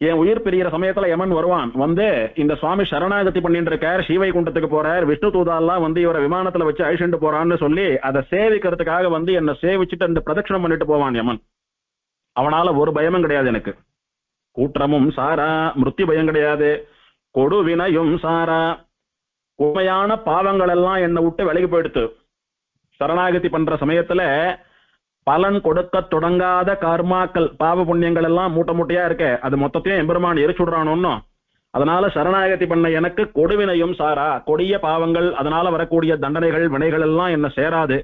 என் உயிர் பிரிகிற சமயத்துல யமன் வருவான், வந்து இந்த சுவாமி சரணாகதி பண்ணிட்டு இருக்கார், ஸ்ரீவைகுண்டத்துக்கு போறார், விஷ்ணு தூதாலாம் வந்து இவரை விமானத்துல வச்சு அழிச்சுட்டு போறான்னு சொல்லி அதை சேவிக்கிறதுக்காக வந்து என்ன சேவிச்சுட்டு அந்த பிரதட்சணம் பண்ணிட்டு போவான் யமன். அவனால ஒரு பயமும் கிடையாது எனக்கு. கூற்றமும் சாரா, மிருத்யு பயம் கிடையாது. கொடுவினையும் சாரா, உண்மையான பாவங்கள் எல்லாம் என்னை விட்டு விலகி போயிடுத்து. சரணாகதி பண்ற சமயத்துல பலன் கொடுக்க தொடங்காத கர்மாக்கள் பாவ புண்ணியங்கள் எல்லாம் மூட்டை மூட்டையா இருக்க, அது மொத்தத்தையும் எம்பெருமான் எரிச்சுடுறானோ. அதனால சரணாகதி பண்ண எனக்கு கொடுவினையும் சாரா, கொடிய பாவங்கள் அதனால வரக்கூடிய தண்டனைகள் வினைகள் எல்லாம் என்ன சேராது.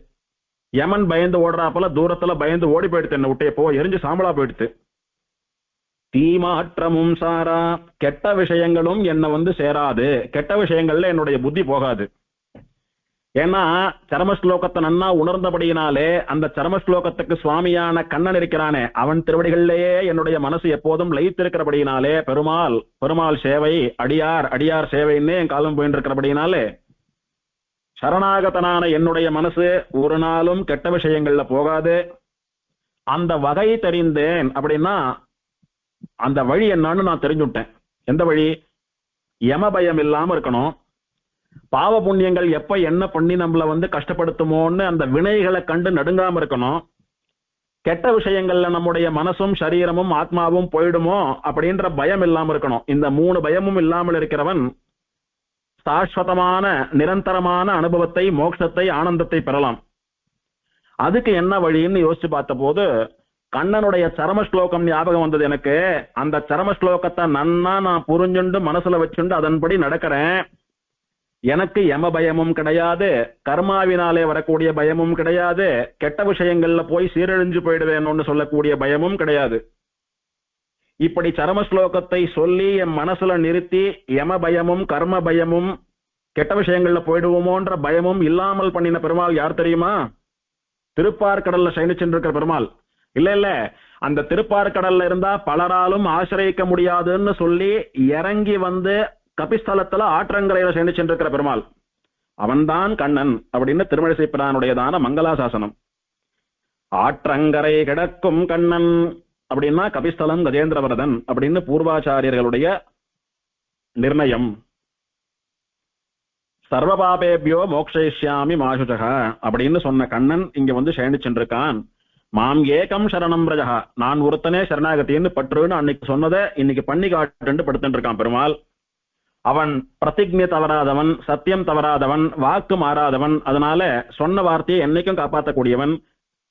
யமன் பயந்து ஓடுறாப்பல தூரத்துல பயந்து ஓடி போயிடுத்து, என்ன விட்டே போ எரிஞ்சு சாம்பலா போயிடுத்து. தீமாற்றமும் சாரா, கெட்ட விஷயங்களும் என்ன வந்து சேராது. கெட்ட விஷயங்கள்ல என்னுடைய புத்தி போகாது. ஏன்னா சரமஸ்லோகத்தை நன்னா உணர்ந்தபடியினாலே அந்த சரமஸ்லோகத்துக்கு சுவாமியான கண்ணன் இருக்கிறானே, அவன் திருவடிகளிலேயே என்னுடைய மனசு எப்போதும் லயித்திருக்கிறபடியினாலே பெருமாள் சேவை, அடியார் சேவைன்னே என் காலம் போயிட்டு இருக்கிறபடியினாலே சரணாகதனான என்னுடைய மனசு ஒரு நாளும் கெட்ட விஷயங்கள்ல போகாது. அந்த வகை தெரிந்தேன் அப்படின்னா அந்த வழி என்னன்னு நான் தெரிஞ்சுட்டேன். எந்த வழி? யம பயம் இல்லாம இருக்கணும். பாவ புண்ணியங்கள் எப்ப என்ன பண்ணி நம்மள வந்து கஷ்டப்படுத்துமோன்னு அந்த வினைகளை கண்டு நடுங்காம இருக்கணும். கெட்ட விஷயங்கள்ல நம்முடைய மனசும் சரீரமும் ஆத்மாவும் போயிடுமோ அப்படின்ற பயம் இல்லாம இருக்கணும். இந்த 3 பயமும் இல்லாமல் இருக்கிறவன் சாஸ்வதமான நிரந்தரமான அனுபவத்தை, மோட்சத்தை, ஆனந்தத்தை பெறலாம். அதுக்கு என்ன வழின்னு யோசிச்சு பார்த்த போது கண்ணனுடைய சரம ஸ்லோகம் ஞாபகம் வந்தது எனக்கு. அந்த சரம ஸ்லோகத்தை நன்னா நான் புரிஞ்சுண்டு மனசுல வச்சுண்டு அதன்படி நடக்கிறேன். எனக்கு யம பயமும் கிடையாது, கர்மாவினாலே வரக்கூடிய பயமும் கிடையாது, கெட்ட விஷயங்கள்ல போய் சீரழிஞ்சு போயிடுவேணும்னு சொல்லக்கூடிய பயமும் கிடையாது. இப்படி சரம ஸ்லோகத்தை சொல்லி என் மனசுல நிறுத்தி யம பயமும் கர்ம பயமும் கெட்ட விஷயங்கள்ல போயிடுவோமோன்ற பயமும் இல்லாமல் பண்ணின பெருமாள் யார் தெரியுமா? திருப்பார்கடல்ல சயனிச்சென்றிருக்கிற பெருமாள். இல்ல அந்த திருப்பார்கடல்ல இருந்தா பலராலும் ஆசிரியிக்க முடியாதுன்னு சொல்லி இறங்கி வந்து கபிஸ்தலத்துல ஆற்றங்கரையில சயனிச்சென்றிருக்கிற பெருமாள் அவன்தான் கண்ணன் அப்படின்னு திருமழிசை பிரானுடையதான மங்களாசாசனம். ஆற்றங்கரை கிடக்கும் கண்ணன் அப்படின்னா கபிஸ்தலம் கஜேந்திரவரதன் அப்படின்னு பூர்வாச்சாரியர்களுடைய நிர்ணயம். சர்வபாபேபியோ மோக்ஷயிஷ்யாமி மாசுஜக அப்படின்னு சொன்ன கண்ணன் இங்க வந்து சயனிச்சுருக்கான். மாம் ஏகம் சரணம் பிரஜா, நான் ஒருத்தனே சரணாகத்தின்னு பற்றுன்னு அன்னைக்கு சொன்னதை இன்னைக்கு பண்ணி காட்டு படுத்துட்டு இருக்கான் பெருமாள். அவன் பிரதிஜ்ஞை தவறாதவன், சத்தியம் தவறாதவன், வாக்கு மாறாதவன். அதனால சொன்ன வார்த்தையை என்னைக்கும் காப்பாற்றக்கூடியவன்.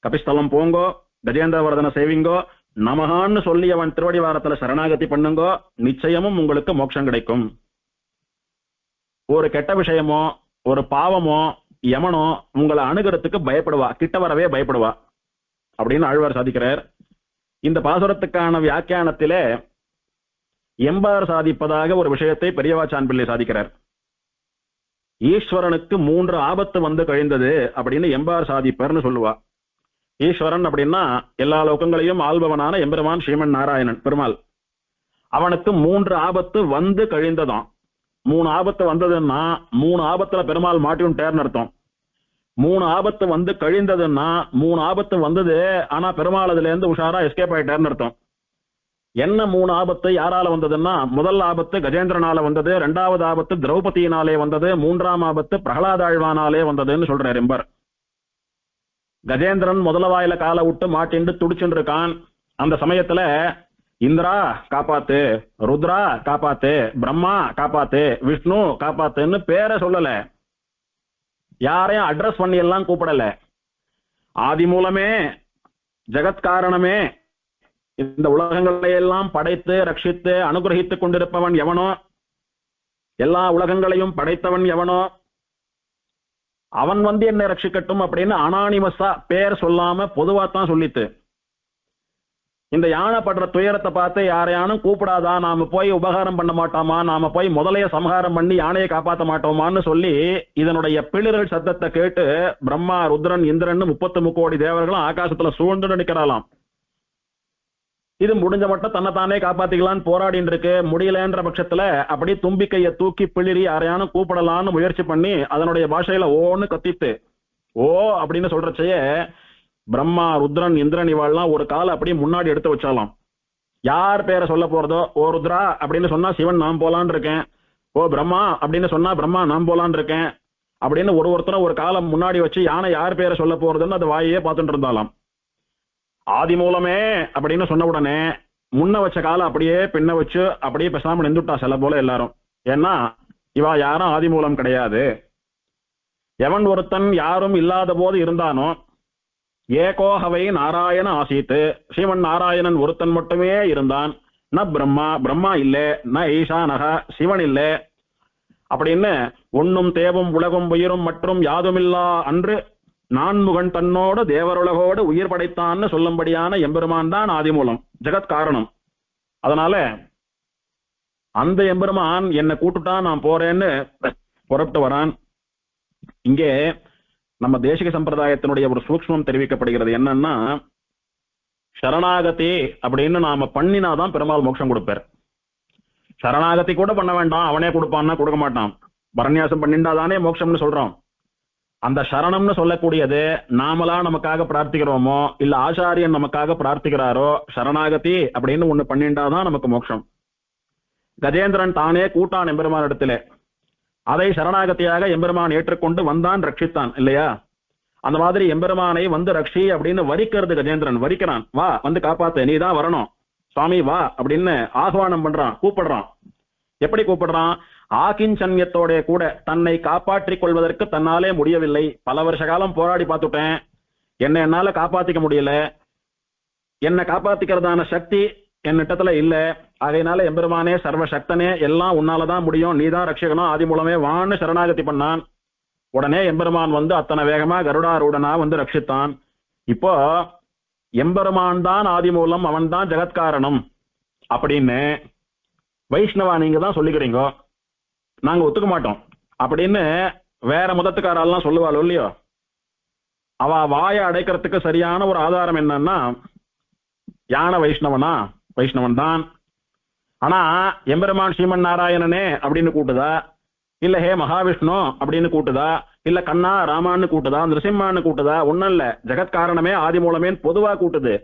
கபிஸ்தலம் போங்கோ, கஜேந்திரவர்தன சேவிங்கோ, நமகான்னு சொல்லி அவன் திருவடி வாரத்துல சரணாகதி பண்ணுங்கோ, நிச்சயமும் உங்களுக்கு மோட்சம் கிடைக்கும். ஒரு கெட்ட விஷயமோ ஒரு பாவமோ யமனோ உங்களை அணுகிறதுக்கு பயப்படுவா, கிட்ட வரவே பயப்படுவா அப்படின்னு ஆழ்வார் சாதிக்கிறார். இந்த பாசுரத்துக்கான வியாக்கியானத்திலே எம்பார் சாதிப்பதாக ஒரு விஷயத்தை பெரியவாச்சான் பிள்ளை சாதிக்கிறார். ஈஸ்வரனுக்கு 3 ஆபத்து வந்து கழிந்தது அப்படின்னு எம்பார் சாதிப்பர்னு சொல்லுவா. ஈஸ்வரன் அப்படின்னா எல்லா லோகங்களையும் ஆள்பவனான எம்பெருமான் ஸ்ரீமன் நாராயணன் பெருமாள். அவனுக்கு 3 ஆபத்து வந்து கழிந்ததாம். 3 ஆபத்து வந்ததுன்னா 3 ஆபத்துல பெருமாள் மாட்டியும்டேர்னு அர்த்தம். 3 ஆபத்து வந்து கழிந்ததுன்னா 3 ஆபத்து வந்தது, ஆனா பெருமாள் அதுல இருந்து உஷாரா எஸ்கேப் ஆயிட்டார்னு அர்த்தம். என்ன 3 ஆபத்து யாரால வந்ததுன்னா, முதல் ஆபத்து கஜேந்திரனால வந்தது, 2வது ஆபத்து திரௌபதியினாலே வந்தது, 3ஆம் ஆபத்து பிரகலாதாழ்வானாலே வந்ததுன்னு சொல்றார் எம்பர். கஜேந்திரன் முதல வாயில காலை விட்டு மாட்டிண்டு துடிச்சுட்டு இருக்கான். அந்த சமயத்துல இந்திரா காப்பாத்து, ருத்ரா காப்பாத்து, பிரம்மா காப்பாத்து, விஷ்ணு காப்பாத்துன்னு பேரை சொல்லல, யாரையும் அட்ரஸ் பண்ணி எல்லாம் கூப்பிடல. ஆதி மூலமே ஜெகத்காரணமே இந்த உலகங்களை எல்லாம் படைத்து ரட்சித்து அனுகிரகித்துக் கொண்டிருப்பவன் எவனோ, எல்லா உலகங்களையும் படைத்தவன் எவனோ அவன் வந்து என்னை ரட்சிக்கட்டும் அப்படின்னு அனானிமஸா பேர் சொல்லாம பொதுவாத்தான் சொல்லித்து. இந்த யானை படுற துயரத்தை பார்த்து யாரையானும் கூப்பிடாதா, நாம போய் உபகாரம் பண்ண மாட்டோமா, நாம போய் முதலைய சம்ஹாரம் பண்ணி யானையை காப்பாற்ற மாட்டோமான்னு சொல்லி இதனுடைய பிளிரல் சத்தத்தை கேட்டு பிரம்மா ருத்ரன் இந்திரன் 33 கோடி தேவர்களும் ஆகாசத்துல சூழ்ந்து நிற்கிறாளாம். இது முடிஞ்ச மட்டும் தன்னைத்தானே காப்பாத்திக்கலான்னு போராடின்னு இருக்கு. முடியலன்ற பட்சத்துல அப்படி தும்பிக்கைய தூக்கி பிளிரி யாரையானும் கூப்பிடலான்னு முயற்சி பண்ணி அதனுடைய பாஷையில ஓன்னு கத்தித்து ஓ அப்படின்னு சொல்றச்சையே பிரம்மா ருத்ரன் இந்திரன் இவாள்லாம் ஒரு காலை அப்படியே முன்னாடி எடுத்து வச்சாலாம். யார் பேரை சொல்ல போறதோ, ஓ ருத்ரா அப்படின்னு சொன்னா சிவன் நான் போலான் இருக்கேன், ஓ பிரம்மா அப்படின்னு சொன்னா பிரம்மா நான் போலான் இருக்கேன் அப்படின்னு ஒருத்தரும் ஒரு காலம் முன்னாடி வச்சு யானை யார் பேரை சொல்ல போறதுன்னு அது வாயே பார்த்துட்டு இருந்தாலாம். ஆதி மூலமே அப்படின்னு சொன்ன உடனே முன்ன வச்ச காலம் அப்படியே பின்ன வச்சு அப்படியே பேசாம நின்றுட்டா சில போல எல்லாரும். ஏன்னா இவா யாரும் ஆதி மூலம் கிடையாது. எவன் ஒருத்தன் யாரும் இல்லாத போது இருந்தானோ, ஏகோஹவை நாராயண ஆசீத்து, ஸ்ரீமன் நாராயணன் ஒருத்தன் மட்டுமே இருந்தான். ந பிரம்மா, பிரம்மா இல்ல, ந ஈசானக, சிவன் இல்ல அப்படின்னு ஒன்னும் தேவும் உலகும் உயிரும் மற்றும் யாதுமில்லா அன்று நான்முகன் தன்னோடு தேவருலகோடு உயிர் படைத்தான்னு சொல்லும்படியான எம்பெருமான் தான் ஆதிமூலம், ஜெகத் காரணம். அதனால அந்த எம்பெருமான் என்னை கூட்டுட்டான், நான் போறேன்னு புறப்பட்டு வரான். இங்கே நம்ம தேசிக சம்பிரதாயத்தினுடைய ஒரு சூக்ஷ்மம் தெரிவிக்கப்படுகிறது. என்னன்னா, சரணாகதி அப்படின்னு நாம பண்ணினாதான் பெருமாள் மோட்சம் கொடுப்பார். சரணாகதி கூட பண்ண வேண்டாம், அவனே கொடுப்பான்னா கொடுக்க மாட்டான். பரநியாசம் பண்ணிண்டாதானே மோட்சம்னு சொல்றோம். அந்த சரணம்னு சொல்லக்கூடியது நாமளா நமக்காக பிரார்த்திக்கிறோமோ இல்ல ஆச்சாரியன் நமக்காக பிரார்த்திக்கிறாரோ, சரணாகதி அப்படின்னு ஒண்ணு பண்ணிண்டாதான் நமக்கு மோட்சம். கஜேந்திரன் தானே கூட்டான் எம்பெருமான் இடத்துல, அதை சரணாகதியாக எம்பெருமான் ஏற்றுக்கொண்டு வந்தான், ரட்சித்தான் இல்லையா? அந்த மாதிரி எம்பெருமானை வந்து ரட்சி அப்படின்னு வரிக்கிறது கஜேந்திரன், வரிக்கிறான். வா வந்து காப்பாத்து, நீ தான் வரணும் சுவாமி வா அப்படின்னு ஆஹ்வானம் பண்றான், கூப்பிடுறான். எப்படி கூப்பிடுறான்? ஆகிஞ்சன்யத்தோட கூட தன்னை காப்பாற்றிக் கொள்வதற்கு தன்னாலே முடியவில்லை. பல வருஷ காலம் போராடி பார்த்துட்டேன், என்னால காப்பாத்திக்க முடியல, என்னை காப்பாத்திக்கிறதான சக்தி என்னிட்டத்துல இல்ல. அதனால எம்பெருமானே சர்வசக்தனே, எல்லாம் உன்னாலதான் முடியும், நீதான் ரட்சிக்கணும், ஆதி மூலமே வான்னு சரணாகதி பண்ணான். உடனே எம்பெருமான் வந்து அத்தனை வேகமா கருடாரூடனா வந்து ரட்சித்தான். இப்போ எம்பெருமான் தான் ஆதி மூலம், அவன் தான் ஜெகத்காரணம் அப்படின்னு வைஷ்ணவா நீங்க தான் சொல்லிக்கிறீங்க, நாங்க ஒத்துக்க மாட்டோம் அப்படின்னு வேற மதத்துக்காரெல்லாம் சொல்லுவாள் இல்லையோ. அவ வாயை அடைக்கிறதுக்கு சரியான ஒரு ஆதாரம் என்னன்னா, யானை வைஷ்ணவனா? வைஷ்ணவன் தான். ஆனா எம்பெருமான் ஸ்ரீமன் நாராயணனே அப்படின்னு கூட்டுதா, இல்ல ஹே மகாவிஷ்ணு அப்படின்னு கூட்டுதா, இல்ல கண்ணா ராமான்னு கூட்டுதா, நிருசிம்மான்னு கூட்டுதா? ஒன்னும் இல்ல, ஜெகத்காரணமே ஆதி மூலமேன்னு பொதுவா கூட்டுது.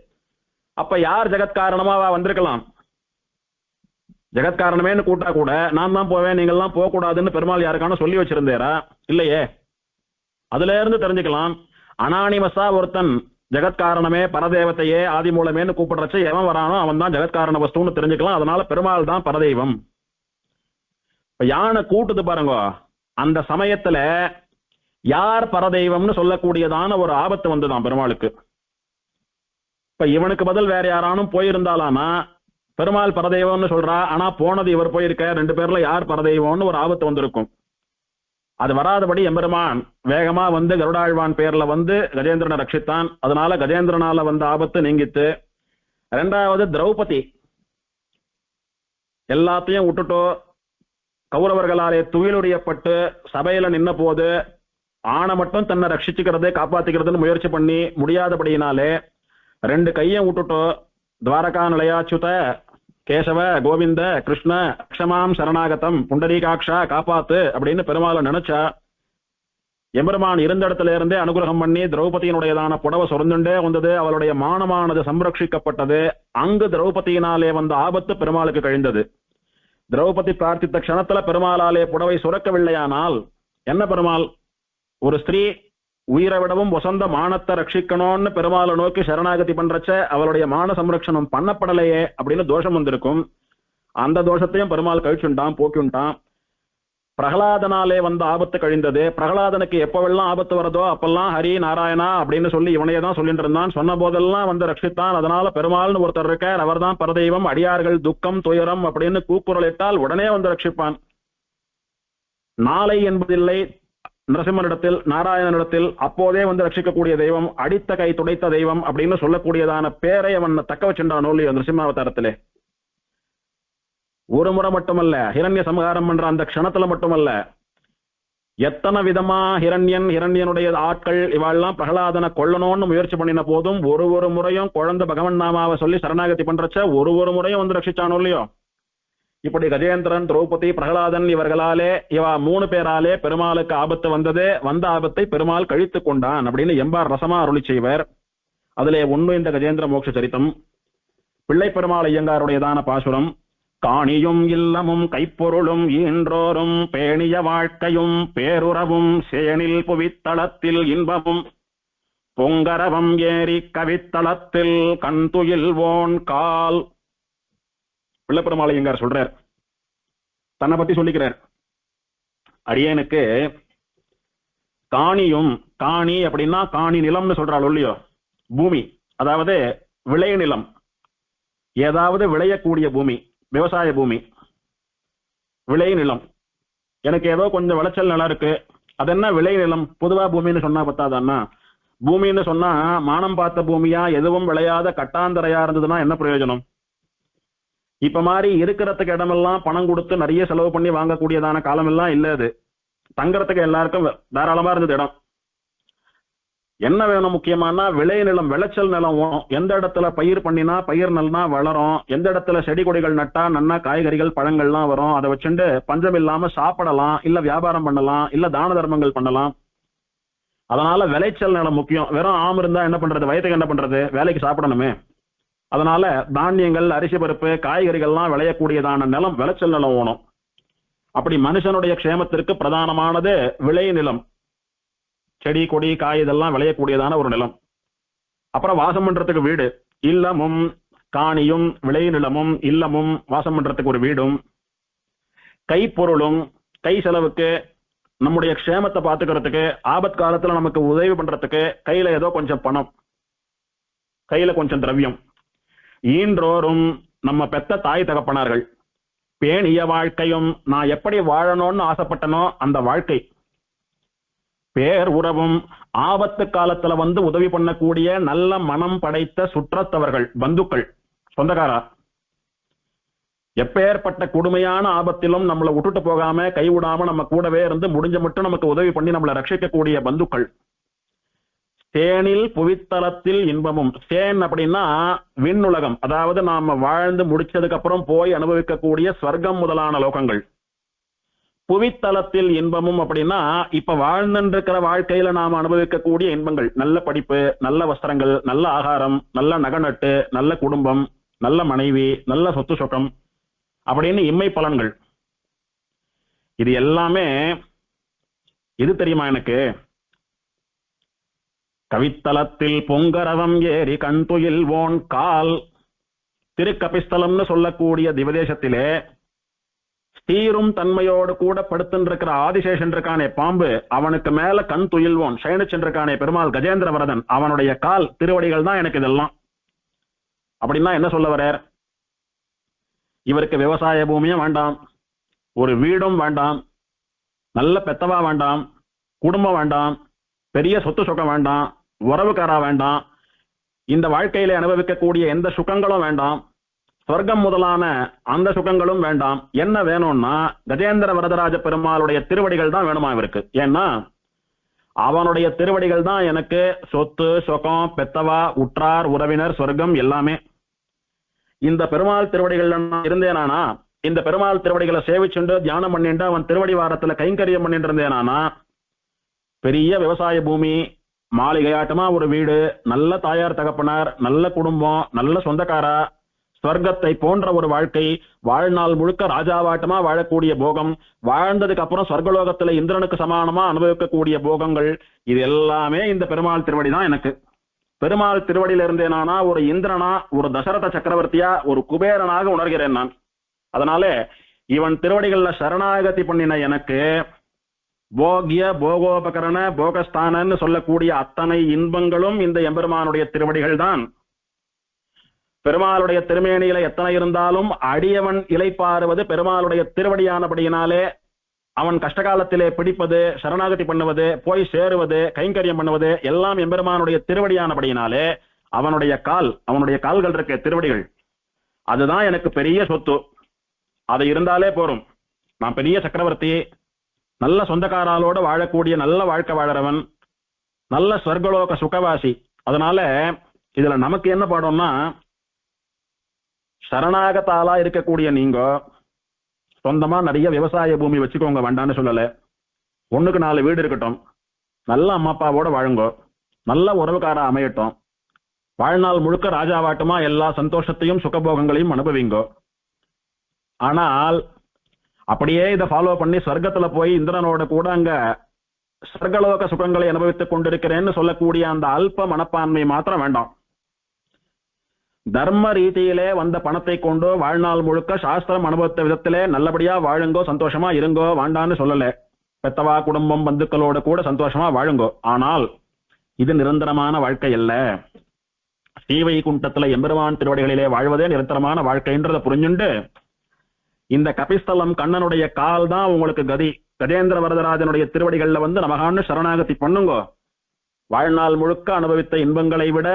அப்ப யார் ஜெகத்காரணமா வந்திருக்கலாம்? ஜெகத்காரணமேன்னு கூட்டா கூட நான் தான் போவேன் நீங்கள்லாம் போக கூடாதுன்னு பெருமாள் யாருக்கான சொல்லி வச்சிருந்தேரா? இல்லையே. அதுல இருந்து தெரிஞ்சுக்கலாம், அனானிமஸா ஒருத்தன் ஜெகத்காரணமே பரதேவத்தையே ஆதி மூலமேன்னு கூப்பிடுறச்ச எவன் வரானோ அவன் தான் ஜெகத்காரண வஸ்துன்னு தெரிஞ்சுக்கலாம். அதனால பெருமாள் தான் பரதெய்வம். இப்ப யானை கூட்டுது பாருங்க, அந்த சமயத்துல யார் பரதெய்வம்னு சொல்லக்கூடியதான ஒரு ஆபத்து வந்துதான் பெருமாளுக்கு. இப்ப இவனுக்கு பதில் வேற யாரானும் போயிருந்தாலானா பெருமாள் பரதெய்வம்னு சொல்றா, ஆனா போனது இவர் போயிருக்க, ரெண்டு பேர்ல யார் பரதெய்வம்னு ஒரு ஆபத்து வந்திருக்கும். அது வராதபடி எம்பெருமான் வேகமா வந்து கருடாழ்வான் பேர்ல வந்து கஜேந்திரனை ரட்சித்தான். அதனால கஜேந்திரனால வந்த ஆபத்து நீங்கித்து. ரெண்டாவது திரௌபதி எல்லாத்தையும் விட்டுட்டோ கௌரவர்களாலே துயிலுரியப்பட்டு சபையில நின்ன போது ஆணை மட்டும் தன்னை ரட்சிச்சுக்கிறது காப்பாத்திக்கிறதுன்னு முயற்சி பண்ணி முடியாதபடியினாலே ரெண்டு கையும் விட்டுட்டோ துவாரகா நிலையாச்சுத கேசவ கோவிந்த கிருஷ்ண அக்ஷமாம் சரணாகதம் புண்டரீகாட்சா காப்பாத்து அப்படின்னு பெருமாளை நினைச்சா எம்பெருமான் இருந்த இடத்துல இருந்தே அனுகிரகம் பண்ணி திரௌபதியினுடையதான புடவை சொருந்துண்டே வந்தது. அவளுடைய மானமானது சம்ரட்சிக்கப்பட்டது. அங்கு திரௌபதியினாலே வந்த ஆபத்து பெருமாளுக்கு கழிந்தது. திரௌபதி பிரார்த்தித்த க்ஷணத்துல பெருமாளாலே புடவை சுரக்கவில்லையானால் என்ன பெருமாள் ஒரு ஸ்திரீ உயிரை விடவும் வசந்த மானத்தை ரட்சிக்கணும்னு பெருமாளை நோக்கி சரணாகதி பண்றச்ச அவளுடைய மான சம்ரட்சணம் பண்ணப்படலையே அப்படின்னு தோஷம் வந்திருக்கும். அந்த தோஷத்தையும் பெருமாள் கழிச்சுட்டான், போக்கிட்டான். பிரகலாதனாலே வந்த ஆபத்து கழிந்தது. பிரகலாதனுக்கு எப்பவெல்லாம் ஆபத்து வரதோ அப்பெல்லாம் ஹரி நாராயணா அப்படின்னு சொல்லி இவனையே தான் சொல்லிட்டு இருந்தான். சொன்ன போதெல்லாம் வந்து ரட்சித்தான். அதனால பெருமாள்னு ஒருத்தர் இருக்கார், அவர் தான் பரதெய்வம், அடியார்கள் துக்கம் துயரம் அப்படின்னு கூக்குரலிட்டால் உடனே வந்து ரட்சிப்பான். நாளை என்பதில்லை நரசிம்மனிடத்தில் நாராயணனிடத்தில், அப்போதே வந்து ரட்சிக்கக்கூடிய தெய்வம், அடித்த கை துடைத்த தெய்வம் அப்படின்னு சொல்லக்கூடியதான பேரை அவன் தக்க வச்சுட்டான் இல்லையோ நரசிம்மாவதாரத்திலே. ஒரு முறை மட்டுமல்ல, ஹிரண்ய சம்ஹாரம் பண்ற அந்த க்ஷணத்துல மட்டுமல்ல, எத்தனை விதமா ஹிரண்யனுடைய ஆட்கள் இவாள்லாம் பிரகலாதனை கொல்லணும்னு முயற்சி பண்ணின போதும் ஒரு முறையும் குழந்தை பகவன் நாமாவை சொல்லி சரணாகதி பண்றச்ச ஒரு முறையும் வந்து ரட்சிச்சானோ இல்லையோ. இப்படி கஜேந்திரன் திரௌபதி பிரகலாதன் இவர்களாலே இவா 3 பேராலே பெருமாளுக்கு ஆபத்து வந்தது. வந்த ஆபத்தை பெருமாள் கழித்து கொண்டான் அப்படின்னு எம்பார் ரசமா அருளி செய்வர். அதிலே ஒண்ணு இந்த கஜேந்திர மோட்ச சரித்தம். பிள்ளை பெருமாள் ஐயங்காருடையதான பாசுரம். காணியும் இல்லமும் கைப்பொருளும் ஈன்றோரும் பேணிய வாழ்க்கையும் பேருறவும் சேனில் புவித்தளத்தில் இன்பமும் பொங்கரவம் ஏறி கவித்தளத்தில் கண்துயில் ஓன் கால். பிள்ளைப்பெருமாள் ஐயங்கார் சொல்றார், தன்னை பத்தி சொல்லிக்கிறார். அடியனுக்கு காணியும், காணி அப்படின்னா காணி நிலம்னு சொல்றாள் இல்லையோ, பூமி, அதாவது விளை நிலம், ஏதாவது விளையக்கூடிய பூமி, விவசாய பூமி, விளை நிலம். எனக்கு ஏதோ கொஞ்சம் விளைச்சல் நிலம் இருக்கு, அது என்ன விளை நிலம்? பொதுவா பூமின்னு சொன்னா பத்தாதான்னா, பூமின்னு சொன்னா மானம் பார்த்த பூமியா எதுவும் விளையாத கட்டாந்தரையா இருந்ததுன்னா என்ன பிரயோஜனம்? இப்ப மாதிரி இருக்கிறதுக்கு இடமெல்லாம் பணம் கொடுத்து நிறைய செலவு பண்ணி வாங்கக்கூடியதான காலம் எல்லாம் இல்ல. அது தங்கறதுக்கு எல்லாருக்கும் தாராளமா இருந்தது இடம். என்ன வேணும் முக்கியமானா விளை நிலம், விளைச்சல் நிலம். எந்த இடத்துல பயிர் பண்ணினா பயிர் நல்லா வளரும், எந்த இடத்துல செடி கொடிகள் நட்டா நன்னா காய்கறிகள் பழங்கள்லாம் வரும், அதை வச்சுட்டு பஞ்சம் இல்லாம சாப்பிடலாம், இல்ல வியாபாரம் பண்ணலாம், இல்ல தான தர்மங்கள் பண்ணலாம். அதனால விளைச்சல் நிலம் முக்கியம். வெறும் ஆம் இருந்தா என்ன பண்றது, வயத்துக்கு என்ன பண்றது, வேலைக்கு சாப்பிடணுமே. அதனால தானியங்கள் அரிசி பருப்பு காய்கறிகள்லாம் விளையக்கூடியதான நிலம் விளைச்சல் நிலம் வேணும். அப்படி மனுஷனுடைய க்ஷேமத்திற்கு பிரதானமானது விளை நிலம், செடி கொடி காய் இதெல்லாம் விளையக்கூடியதான ஒரு நிலம். அப்புறம் வாசம் பண்றதுக்கு வீடு, இல்லமும் காணியும் விளை நிலமும் இல்லமும் வாசம் பண்றதுக்கு ஒரு வீடும், கைப்பொருளும் கை செலவுக்கு நம்முடைய க்ஷேமத்தை பார்த்துக்கிறதுக்கு ஆபத் காலத்துல நமக்கு உதவி பண்றதுக்கு கையில ஏதோ கொஞ்சம் பணம், கையில கொஞ்சம் திரவியம். ஈன்றோரும் நம்ம பெத்த தாய் தகப்பனார்கள். பேணிய வாழ்க்கையும் நான் எப்படி வாழணும்னு ஆசைப்பட்டனோ அந்த வாழ்க்கை. பேர் உறவும் ஆபத்து காலத்துல வந்து உதவி பண்ணக்கூடிய நல்ல மனம் படைத்த சுற்றத்தவர்கள், பந்துக்கள், சொந்தக்காரா. எப்பேற்பட்ட கொடுமையான ஆபத்திலும் நம்மளை விட்டுட்டு போகாம கைவிடாம நம்ம கூடவே இருந்து முடிஞ்ச மட்டும் நமக்கு உதவி பண்ணி நம்மளை ரட்சிக்கக்கூடிய பந்துக்கள். சேனில் புவித்தளத்தில் இன்பமும். சேன் அப்படின்னா விண்ணுலகம், அதாவது நாம வாழ்ந்து முடிச்சதுக்கு அப்புறம் போய் அனுபவிக்கக்கூடிய ஸ்வர்க்கம் முதலான லோகங்கள். புவித்தளத்தில் இன்பமும் அப்படின்னா இப்ப வாழ்ந்துருக்கிற வாழ்க்கையில நாம அனுபவிக்கக்கூடிய இன்பங்கள், நல்ல படிப்பு, நல்ல வஸ்திரங்கள், நல்ல ஆகாரம், நல்ல நகநட்டு, நல்ல குடும்பம், நல்ல மனைவி, நல்ல சொத்து சொக்கம், அப்படின்னு இம்மை பலன்கள். இது எல்லாமே இது தெரியுமா எனக்கு? கவித்தலத்தில் பொங்கரவம் ஏறி கண்துயில் ஓன் கால், திருக்கபிஸ்தலம்னு சொல்லக்கூடிய திவதேசத்திலே ஸ்ரீரும் தன்மையோடு கூட படுத்துருக்கிற ஆதிசேஷன் இருக்கானே பாம்பு, அவனுக்கு மேல கண் துயில்வோன் சயனிச்சென்றிருக்கானே பெருமாள் கஜேந்திர வரதன், அவனுடைய கால் திருவடிகள் தான் எனக்கு இதெல்லாம். அப்படின்னா என்ன சொல்ல வர்றார்? இவருக்கு விவசாய பூமியும் வேண்டாம், ஒரு வீடும் வேண்டாம், நல்ல பெத்தவா வேண்டாம், குடும்பம் வேண்டாம், பெரிய சொத்து சுகம் வேண்டாம், உறவுக்காரா வேண்டாம், இந்த வாழ்க்கையில அனுபவிக்கக்கூடிய எந்த சுகங்களும் வேண்டாம், சொர்க்கம் முதலான அந்த சுகங்களும் வேண்டாம். என்ன வேணும்னா கஜேந்திர வரதராஜ பெருமாளுடைய திருவடிகள் தான் வேணுமா இவருக்கு. ஏன்னா அவனுடைய திருவடிகள் தான் எனக்கு சொத்து சுகம் பெத்தவா உற்றார் உறவினர் சொர்க்கம் எல்லாமே. இந்த பெருமாள் திருவடிகள் இருந்தேனானா, இந்த பெருமாள் திருவடிகளை சேவிச்சுண்டு தியானம் பண்ணிட்டு அவன் திருவடி வாரத்துல கைங்கரியம் பண்ணிட்டு இருந்தேனானா பெரிய விவசாய பூமி, மாளிகையாட்டமா ஒரு வீடு, நல்ல தாயார் தகப்பனார், நல்ல குடும்பம், நல்ல சொந்தக்காரா, ஸ்வர்க்கத்தை போன்ற ஒரு வாழ்க்கை, வாழ்நாள் முழுக்க ராஜாவாட்டமா வாழக்கூடிய போகம், வாழ்ந்ததுக்கு அப்புறம் சொர்க்கலோகத்துல இந்திரனுக்கு சமானமா அனுபவிக்கக்கூடிய போகங்கள், இது எல்லாமே இந்த பெருமாள் திருவடி தான் எனக்கு. பெருமாள் திருவடியில இருந்தேனானா ஒரு இந்திரனா, ஒரு தசரத சக்கரவர்த்தியா, ஒரு குபேரனாக உணர்கிறேன் நான். அதனால இவன் திருவடிகள்ல சரணாகதி பண்ணின எனக்கு போகிய போகோபகரண போகஸ்தானன்னு சொல்லக்கூடிய அத்தனை இன்பங்களும் இந்த எம்பெருமானுடைய திருவடிகள் தான். பெருமாளுடைய திருமேனியில எத்தனை இருந்தாலும் அடியவன் இலைப்பாறுவது பெருமாளுடைய திருவடியானபடியினாலே அவன் கஷ்டகாலத்திலே பிடிப்பது, சரணாகதி பண்ணுவது, போய் சேருவது, கைங்கரியம் பண்ணுவது எல்லாம் எம்பெருமானுடைய திருவடியானபடியினாலே அவனுடைய கால்கள் இருக்க திருவடிகள் அதுதான் எனக்கு பெரிய சொத்து. அது இருந்தாலே போரும். நான் பெரிய சக்கரவர்த்தி, நல்ல சொந்தக்காராலோட வாழக்கூடிய நல்ல வாழ்க்கை வாழறவன், நல்ல ஸ்வர்கலோக சுகவாசி. அதனால இதுல நமக்கு என்ன பாடம்னா, சரணாகத்தாலா இருக்கக்கூடிய நீங்க சொந்தமா நிறைய விவசாய பூமி வச்சுக்கோங்க, வேண்டான்னு சொல்லல. 1க்கு 4 வீடு இருக்கட்டும், நல்ல அம்மா அப்பாவோட வாழுங்கோ, நல்ல உறவுக்காரா அமையட்டும், வாழ்நாள் முழுக்க ராஜாவாட்டமா எல்லா சந்தோஷத்தையும் சுகபோகங்களையும் அனுபவிங்கோ. ஆனால் அப்படியே இதை ஃபாலோ பண்ணி சொர்க்கத்துல போய் இந்திரனோட கூட அங்க சொர்க்கலோக சுகங்களை அனுபவித்துக் கொண்டிருக்கிறேன்னு சொல்லக்கூடிய அந்த அல்ப மனப்பான்மை மாத்திரம் வேண்டாம். தர்ம ரீதியிலே வந்த பணத்தை கொண்டு வாழ்நாள் முழுக்க சாஸ்திரம் அனுபவித்த விதத்திலே நல்லபடியா வாழுங்கோ, சந்தோஷமா இருங்கோ, வாண்டான்னு சொல்லல. பெத்தவா குடும்பம் பந்துக்களோட கூட சந்தோஷமா வாழுங்கோ. ஆனால் இது நிரந்தரமான வாழ்க்கை அல்ல. ஸ்ரீவைகுண்டத்துல எம்பெருமான் திருவடிகளிலே வாழ்வதே நிரந்தரமான வாழ்க்கைன்றதை புரிஞ்சுண்டு இந்த கபிஸ்தலம் கண்ணனுடைய கால் தான் உங்களுக்கு கதி. கஜேந்திர வரதராஜனுடைய திருவடிகள்ல வந்து நமகான்னு சரணாகதி பண்ணுங்கோ. வாழ்நாள் முழுக்க அனுபவித்த இன்பங்களை விட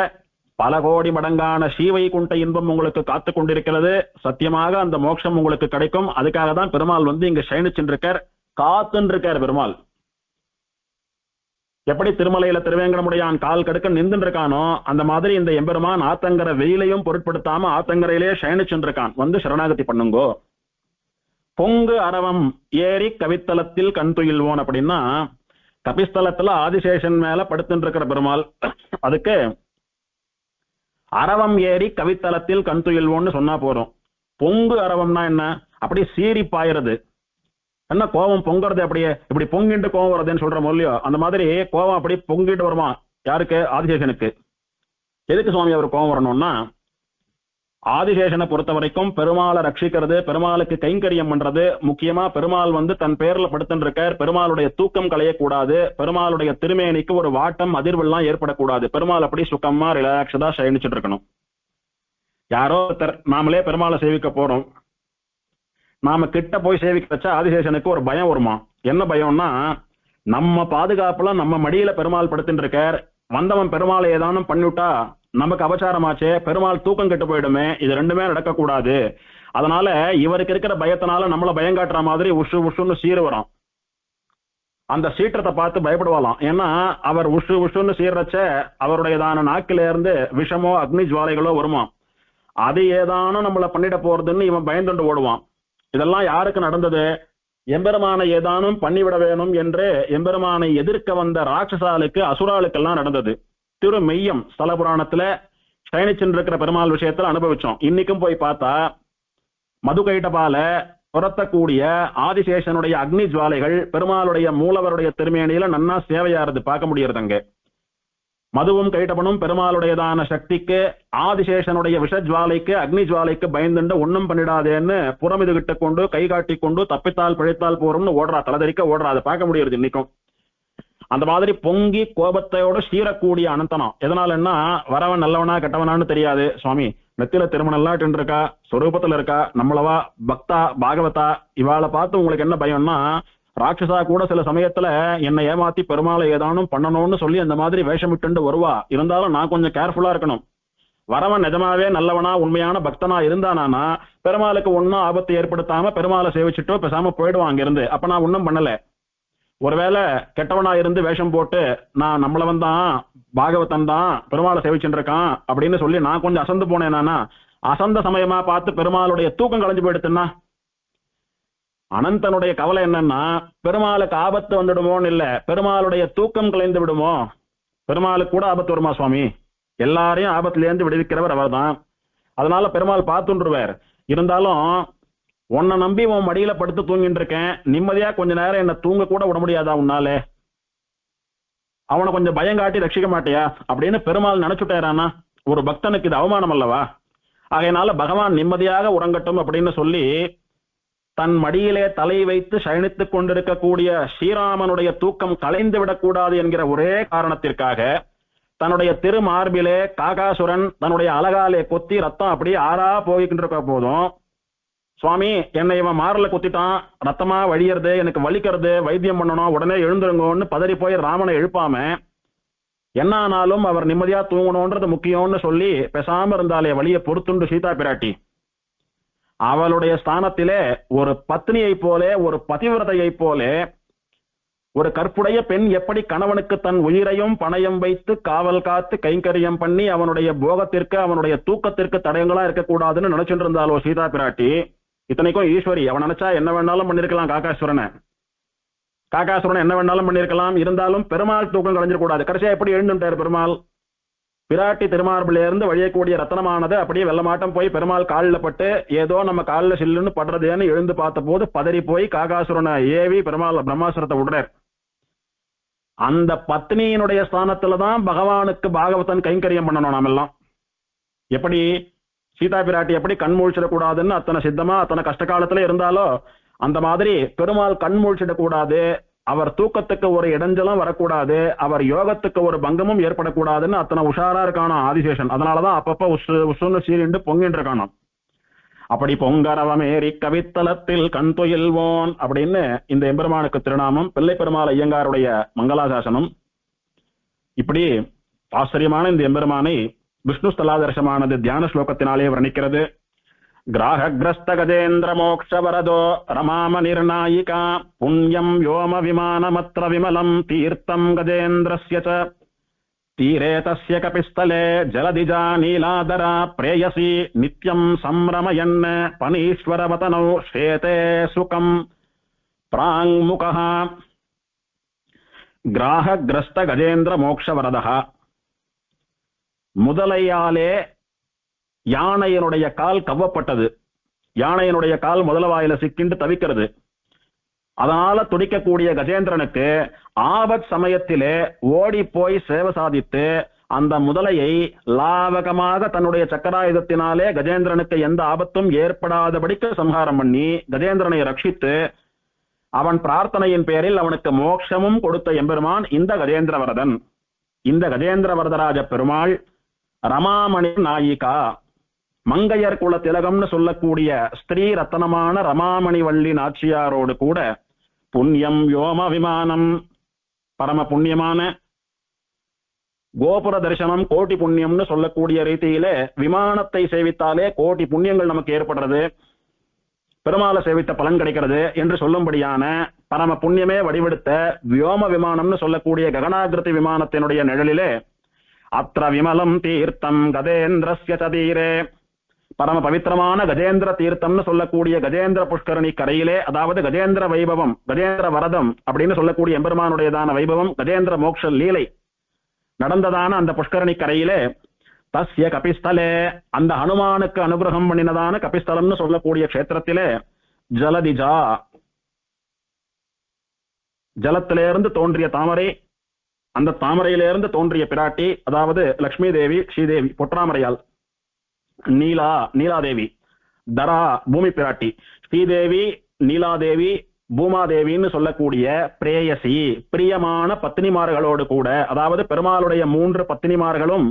பல கோடி மடங்கான ஸ்ரீவைகுண்ட இன்பம் உங்களுக்கு காத்து கொண்டிருக்கிறது. சத்தியமாக அந்த மோட்சம் உங்களுக்கு கிடைக்கும். அதுக்காக தான் பெருமாள் வந்து இங்க சயனிச்சுருக்கார், காத்துன்னு இருக்கார் பெருமாள். எப்படி திருமலையில திருவேங்கடமுடையான் கால் கடுக்க நின்று இருக்கானோ அந்த மாதிரி இந்த எம்பெருமான் ஆத்தங்கர வெயிலையும் பொருட்படுத்தாம ஆத்தங்கரையிலே சயனிச்சுருக்கான். வந்து சரணாகதி பண்ணுங்கோ. பொங்கு அரவம் ஏறி கவித்தலத்தில் கண் துயில்வோன் அப்படின்னா கபிஸ்தலத்துல ஆதிசேஷன் மேல படுத்துட்டு இருக்கிற பெருமாள். அதுக்கு அரவம் ஏறி கவித்தலத்தில் கண் துயில்வோன்னு சொன்னா போறோம். பொங்கு அரவம்னா என்ன? அப்படி சீறி பாயிறது. என்ன கோபம் பொங்குறது, அப்படியே இப்படி பொங்கிட்டு கோபம் வருதுன்னு சொல்றோம் இல்லையோ, அந்த மாதிரி கோபம் அப்படி பொங்கிட்டு வருமா. யாருக்கு? ஆதிசேஷனுக்கு. எதுக்கு சுவாமி அவர் கோபம் வரணும்னா, ஆதிசேஷனை பொறுத்த வரைக்கும் பெருமாளை ரட்சிக்கிறது, பெருமாளுக்கு கைங்கரியம் பண்றது முக்கியமா. பெருமாள் வந்து தன் பேர்ல படுத்துட்டு இருக்கார், பெருமாளுடைய தூக்கம் களையக்கூடாது, பெருமாளுடைய திருமேனிக்கு ஒரு வாட்டம் அதிர்வெல்லாம் ஏற்படக்கூடாது. பெருமாள் அப்படி சுகமா ரிலாக்ஸ்டா சயனிச்சுட்டு இருக்கணும். யாரோ நாமளே பெருமாளை சேவிக்க போறோம், நாம கிட்ட போய் சேவிக்க வச்சா ஆதிசேஷனுக்கு ஒரு பயம் வருமா. என்ன பயம்னா, நம்ம பாதுகாப்புல நம்ம மடியில பெருமாள் படுத்துட்டு இருக்கார், வந்தவன் பெருமாளை ஏதானும் பண்ணிவிட்டா நமக்கு அபச்சாரமாச்சே, பெருமாள் தூக்கம் கெட்டு போயிடுமே, இது ரெண்டுமே நடக்கக்கூடாது. அதனால இவருக்கு இருக்கிற பயத்தினால நம்மள பயம் காட்டுற மாதிரி உஷு உஷுன்னு சீறு வரும். அந்த சீற்றத்தை பார்த்து பயப்படுவாளாம். ஏன்னா அவர் உஷு உஷுன்னு சீர்றச்ச அவருடையதான நாக்கில இருந்து விஷமோ அக்னி ஜுவாலைகளோ வருமா. அது ஏதானும் நம்மள பண்ணிட போறதுன்னு இவன் பயந்துண்டு ஓடுவான். இதெல்லாம் யாருக்கு நடந்தது? எம்பெருமானை ஏதானும் பண்ணிவிட வேணும் என்று எம்பெருமானை எதிர்க்க வந்த ராட்சசாலுக்கு, அசுராளுக்கெல்லாம் நடந்தது. திரு மெய்யம் ஸ்தல புராணத்துல சயனிச்சுட்டு இருக்கிற பெருமாள் விஷயத்துல அனுபவிச்சோம். இன்னைக்கும் போய் பார்த்தா மதுகைட்டபால புறத்தக்கூடிய ஆதிசேஷனுடைய அக்னி ஜுவாலைகள் பெருமாளுடைய மூலவருடைய திருமேனியில நன்னா சேவையாறது பார்க்க முடியறது அங்க. மதுவும் கைட்டபனும் பெருமாளுடையதான சக்திக்கு ஆதிசேஷனுடைய விஷஜுவாலைக்கு அக்னி ஜுவாலைக்கு பயந்துண்டு ஒன்னும் பண்ணிடாதேன்னு புறமிது கிட்ட கொண்டு கை காட்டி கொண்டு தப்பித்தால் பிழைத்தால் போறோம்னு ஓடுறா, தலைதறிக்க ஓடுறா. அதை பார்க்க முடியறது இன்னைக்கும். அந்த மாதிரி பொங்கி கோபத்தையோட சீரக்கூடிய அனந்தனம். எதனாலன்னா வரவன் நல்லவனா கெட்டவனான்னு தெரியாது. சுவாமி நெத்தில திருமணம் இருக்கா, சொரூபத்துல இருக்கா, நம்மளவா பக்தா பாகவதா இவாளை பார்த்து உங்களுக்கு என்ன பயம்னா, ராட்சசா கூட சில சமயத்துல என்னை ஏமாத்தி பெருமாளை ஏதானும் பண்ணணும்னு சொல்லி அந்த மாதிரி வேஷமிட்டு வருவா. இருந்தாலும் நான் கொஞ்சம் கேர்ஃபுல்லா இருக்கணும். வரவன் நிஜமாவே நல்லவனா உண்மையான பக்தனா இருந்தானா பெருமாளுக்கு ஒன்னும் ஆபத்து ஏற்படுத்தாம பெருமாளை சேவிச்சுட்டோ பேசாம போயிடுவான் அங்கிருந்து. அப்ப நான் ஒன்னும் பண்ணல. ஒருவேளை கெட்டவனா இருந்து வேஷம் போட்டு நான் நம்மளவன் தான் பாகவதன் தான் பெருமாளை சேவிச்சுட்டு இருக்கான் அப்படின்னு சொல்லி நான் கொஞ்சம் அசந்து போனேன்னா, அசந்த சமயமா பார்த்து பெருமாளுடைய தூக்கம் கலைஞ்சு போயிடுத்துன்னா, அனந்தனுடைய கவலை என்னன்னா பெருமாளுக்கு ஆபத்து வந்துடுமோன்னு இல்ல, பெருமாளுடைய தூக்கம் கலைந்து விடுமோ. பெருமாளுக்கு கூட ஆபத்து வருமா சுவாமி? எல்லாரையும் ஆபத்துல இருந்து விடுவிக்கிறவர் அவர் தான். அதனால பெருமாள் பார்த்துருவார். இருந்தாலும் உன்னை நம்பி உன் மடியில படுத்து தூங்கிட்டு இருக்கேன், நிம்மதியா கொஞ்ச நேரம் என்ன தூங்க கூட விட முடியாதா உன்னாலே? அவனை கொஞ்சம் பயம் காட்டி ரட்சிக்க மாட்டியா அப்படின்னு பெருமாள் நினைச்சுட்டாரானா ஒரு பக்தனுக்கு இது அவமானம் அல்லவா? ஆகையினால பகவான் நிம்மதியாக உறங்கட்டும் அப்படின்னு சொல்லி தன் மடியிலே தலை வைத்து சயனித்துக் கொண்டிருக்கக்கூடிய ஸ்ரீராமனுடைய தூக்கம் கலைந்து விடக்கூடாது என்கிற ஒரே காரணத்திற்காக தன்னுடைய திருமார்பிலே காகாசுரன் தன்னுடைய அலகாலே கொத்தி ரத்தம் அப்படியே ஆறா போய்கிட்டு போதும், சுவாமி என்னை இவன் மாறல குத்திட்டான், ரத்தமா வழியறது, எனக்கு வலிக்கிறது, வைத்தியம் பண்ணணும், உடனே எழுந்துருங்கன்னு பதறி போய் ராமனை எழுப்பாம என்ன ஆனாலும் அவர் நிம்மதியா தூங்கணும்ன்றது முக்கியம்னு சொல்லி பேசாம இருந்தாலே வழியை பொறுத்துண்டு சீதா பிராட்டி அவளுடைய ஸ்தானத்திலே ஒரு பத்னியை போல ஒரு பதிவிரதையை போல ஒரு கற்புடைய பெண் எப்படி கணவனுக்கு தன் உயிரையும் பணயம் வைத்து காவல் காத்து கைங்கரியம் பண்ணி அவனுடைய போகத்திற்கு அவனுடைய தூக்கத்திற்கு தடயங்களா இருக்கக்கூடாதுன்னு நினைச்சுட்டு இருந்தாலோ சீதா பிராட்டி, இத்தனைக்கும் ஈஸ்வரி அவன் நினைச்சா என்ன வேணாலும் பண்ணிருக்கலாம். காகாசுரனை என்ன வேணாலும் பண்ணிருக்கலாம். இருந்தாலும் பெருமாள் தூக்கம் கலைஞ்சிடக்கூடாது. கடைசியா எப்படி எழுந்துட்டார் பெருமாள்? பிராட்டி திருமார்பில இருந்து வழியக்கூடிய ரத்தனமானது அப்படியே வெள்ளமாட்டம் போய் பெருமாள் காலில் பட்டு ஏதோ நம்ம காலில் சில்லுன்னு படுறதேன்னு எழுந்து பார்த்த போது பதறி போய் காகாசுரனை ஏவி பெருமாள் பிரம்மாசுரத்தை விடுறார். அந்த பத்னியினுடைய ஸ்தானத்துலதான் பகவானுக்கு பாகவதன் கைங்கரியம் பண்ணணும். நாம எல்லாம் எப்படி சீதா பிராட்டி எப்படி கண் மூழ்ச்சிடக்கூடாதுன்னு அத்தனை சித்தமா அத்தனை கஷ்ட காலத்துல இருந்தாலோ அந்த மாதிரி பெருமாள் கண் மூழ்ச்சிடக்கூடாது, அவர் தூக்கத்துக்கு ஒரு இடைஞ்சலும் வரக்கூடாது, அவர் யோகத்துக்கு ஒரு பங்கமும் ஏற்படக்கூடாதுன்னு அத்தனை உஷாரா இருக்கானோ ஆதிசேஷன். அதனாலதான் அப்பப்ப உசுன்னு சீரிண்டு பொங்கிட்டு இருக்கானோ. அப்படி பொங்கரவமேரி கவித்தலத்தில் கண் துயில்வோன் அப்படின்னு இந்த எம்பெருமானுக்கு திருநாமம். பிள்ளை பெருமாள் ஐயங்காருடைய மங்களாசாசனம். இப்படி ஆச்சரியமான இந்த எம்பெருமானை விஷ்ணு ஸ்தலாதர்சமானது தியான ஸ்லோகத்தினாலே வர்ணிக்கிறது. கிராஹகிரஸ்த கஜேந்திர மோக்ஷ வரதோ ரமாம நிர்ணாயிகா புண்ணியம் யோம விமானமத்ர விமலம் தீர்த்தம் கஜேந்திரஸ்ய ச தீரே தஸ்ய கபிஸ்தலே ஜலதிஜா நீலாதரா பிரேயசி நித்யம் சம்ரமயன் பனீஸ்வரவதனௌ ஸ்வேதே சுகம் பிராங்முகः. கிராஹகிரஸ்த கஜேந்திர மோக்ஷ வரதः, முதலையாலே யானையினுடைய கால் கவ்வப்பட்டது. யானையினுடைய கால் முதல வாயில சிக்கிண்டு தவிக்கிறது. அதனால துடிக்கக்கூடிய கஜேந்திரனுக்கு ஆபத் சமயத்திலே ஓடி போய் சேவை சாதித்து அந்த முதலையை லாவகமாக தன்னுடைய சக்கராயுதத்தினாலே கஜேந்திரனுக்கு எந்த ஆபத்தும் ஏற்படாதபடிக்கு சம்ஹாரம் பண்ணி கஜேந்திரனை ரட்சித்து அவன் பிரார்த்தனையின் பேரில் அவனுக்கு மோட்சமும் கொடுத்த எம்பெருமான் இந்த கஜேந்திர வரதன். இந்த கஜேந்திர வரதராஜ பெருமாள் ரமாமணி நாயிகா, மங்கையர் குல திலகம்னு சொல்லக்கூடிய ஸ்திரீ ரத்தனமான ரமாமணி வள்ளி நாச்சியாரோடு கூட புண்ணியம் யோம விமானம், பரம புண்ணியமான கோபுர தரிசனம் கோட்டி புண்ணியம்னு சொல்லக்கூடிய ரீதியிலே விமானத்தை சேவித்தாலே கோட்டி புண்ணியங்கள் நமக்கு ஏற்படுறது, பெருமாளை சேவித்த பலன் கிடைக்கிறது என்று சொல்லும்படியான பரம புண்ணியமே வடிவெடுத்த வியோம விமானம்னு சொல்லக்கூடிய ககனாகிருதி விமானத்தினுடைய நிழலிலே அத்ர விமலம் தீர்த்தம் கஜேந்திரஸ்ய தீரே, பரம பவித்திரமான கஜேந்திர தீர்த்தம்னு சொல்லக்கூடிய கஜேந்திர புஷ்கரணி கரையிலே, அதாவது கஜேந்திர வைபவம் கஜேந்திர வரதம் அப்படின்னு சொல்லக்கூடிய எம்பெருமானுடையதான வைபவம் கஜேந்திர மோக்ஷ லீலை நடந்ததான அந்த புஷ்கரணி கரையிலே தஸ்ய கபிஸ்தலே, அந்த ஹனுமானுக்கு அனுகிரகம் பண்ணினதான கபிஸ்தலம்னு சொல்லக்கூடிய க்ஷேத்திரத்திலே ஜலதிஜா, ஜலத்திலிருந்து தோன்றிய தாமரை, அந்த தாமரையிலிருந்து தோன்றிய பிராட்டி, அதாவது லக்ஷ்மி தேவி, ஸ்ரீதேவி பொற்றாமரையால், நீலாதேவி, தரா பூமி பிராட்டி, ஸ்ரீதேவி, நீலாதேவி, பூமாதேவின்னு சொல்லக்கூடிய பிரேயசி பிரியமான பத்தினிமார்களோடு கூட, அதாவது பெருமாளுடைய 3 பத்தினிமார்களும்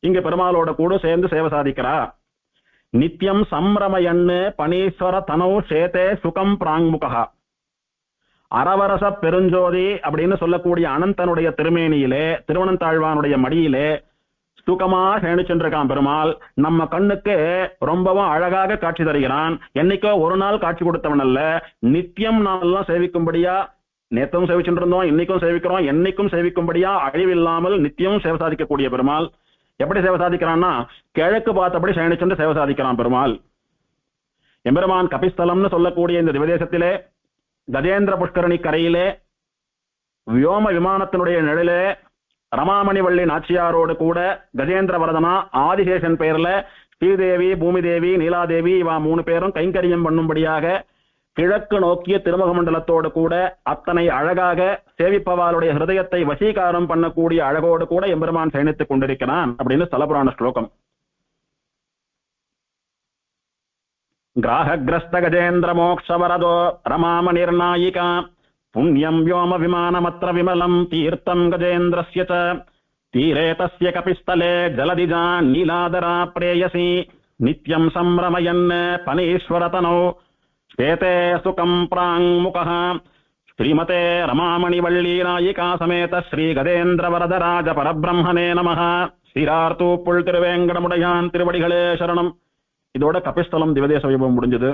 இங்க பெருமாளோட கூட சேர்ந்து சேவை சாதிக்கிறா. நித்தியம் சம்ரமயன்னு பனீஸ்வர தனௌ சேதே சுகம் பிராங்முகா, அரவரச பெருஞ்சோதி அப்படின்னு சொல்லக்கூடிய அனந்தனுடைய திருமேனியிலே, திருவனந்தாழ்வானுடைய மடியிலே சுகமா சேணிச்சென்றிருக்கான் பெருமாள். நம்ம கண்ணுக்கு ரொம்பவும் அழகாக காட்சி தருகிறான். என்னைக்கோ ஒரு நாள் காட்சி கொடுத்தவன் அல்ல, நித்தியம் நாம் எல்லாம் சேவிக்கும்படியா, நேற்றும் சேவிச்சுட்டு இருந்தோம், இன்னைக்கும் சேவிக்கிறோம், என்னைக்கும் சேவிக்கும்படியா அழிவில்லாமல் நித்தியம் சேவை சாதிக்கக்கூடிய பெருமாள். எப்படி சேவை சாதிக்கிறான்னா, கிழக்கு பார்த்தபடி சேணிச்சென்று சேவை சாதிக்கிறான் பெருமாள். எம்பெருமான் கபிஸ்தலம்னு சொல்லக்கூடிய இந்த திவதேசத்திலே கஜேந்திர புஷ்கரணி கரையிலே வியோம விமானத்தினுடைய நிழலே ரமாமணி வள்ளி நாச்சியாரோடு கூட கஜேந்திர வரதனா ஆதிசேஷன் பெயர்ல ஸ்ரீதேவி, பூமிதேவி, நீலாதேவி இவா 3 பேரும் கைங்கரியம் பண்ணும்படியாக கிழக்கு நோக்கிய திருமுக மண்டலத்தோடு கூட அத்தனை அழகாக சேவிப்பவாளுடைய ஹிருதயத்தை வசீகாரம் பண்ணக்கூடிய அழகோடு கூட எம்பெருமான் சயனித்துக் கொண்டிருக்கிறான் அப்படின்னு ஸ்தலபுராண ஸ்லோகம். கிராஹகிரஸ்த கஜேந்திர மோக்ஷவரதோ ரமாம நிர்நாயிகா புண்ணியம் வ்யோம விமானமத்ர விமலம் தீர்த்தம் கஜேந்திரஸ்ய ச தீரே தஸ்ய கபிஸ்தலே ஜலதிஜா நீலாதரா பிரேயசி நித்யம் சம்ரமயன் பனீஸ்வரதனோ ஸ்வேதே சுகம் பிராங்முகः. ஸ்ரீமதே ரமாமணி வள்ளி நாயிகா சமேத ஸ்ரீ கஜேந்திர வரதராஜ பரபிரம்மனே நமः. ஸ்ரீரார்த்தூப்புள் திருவேங்கடமுடையான் திருவடிகளே சரணம். இதோட கபிஸ்தலம் திவதேச வைபவம் முடிஞ்சது.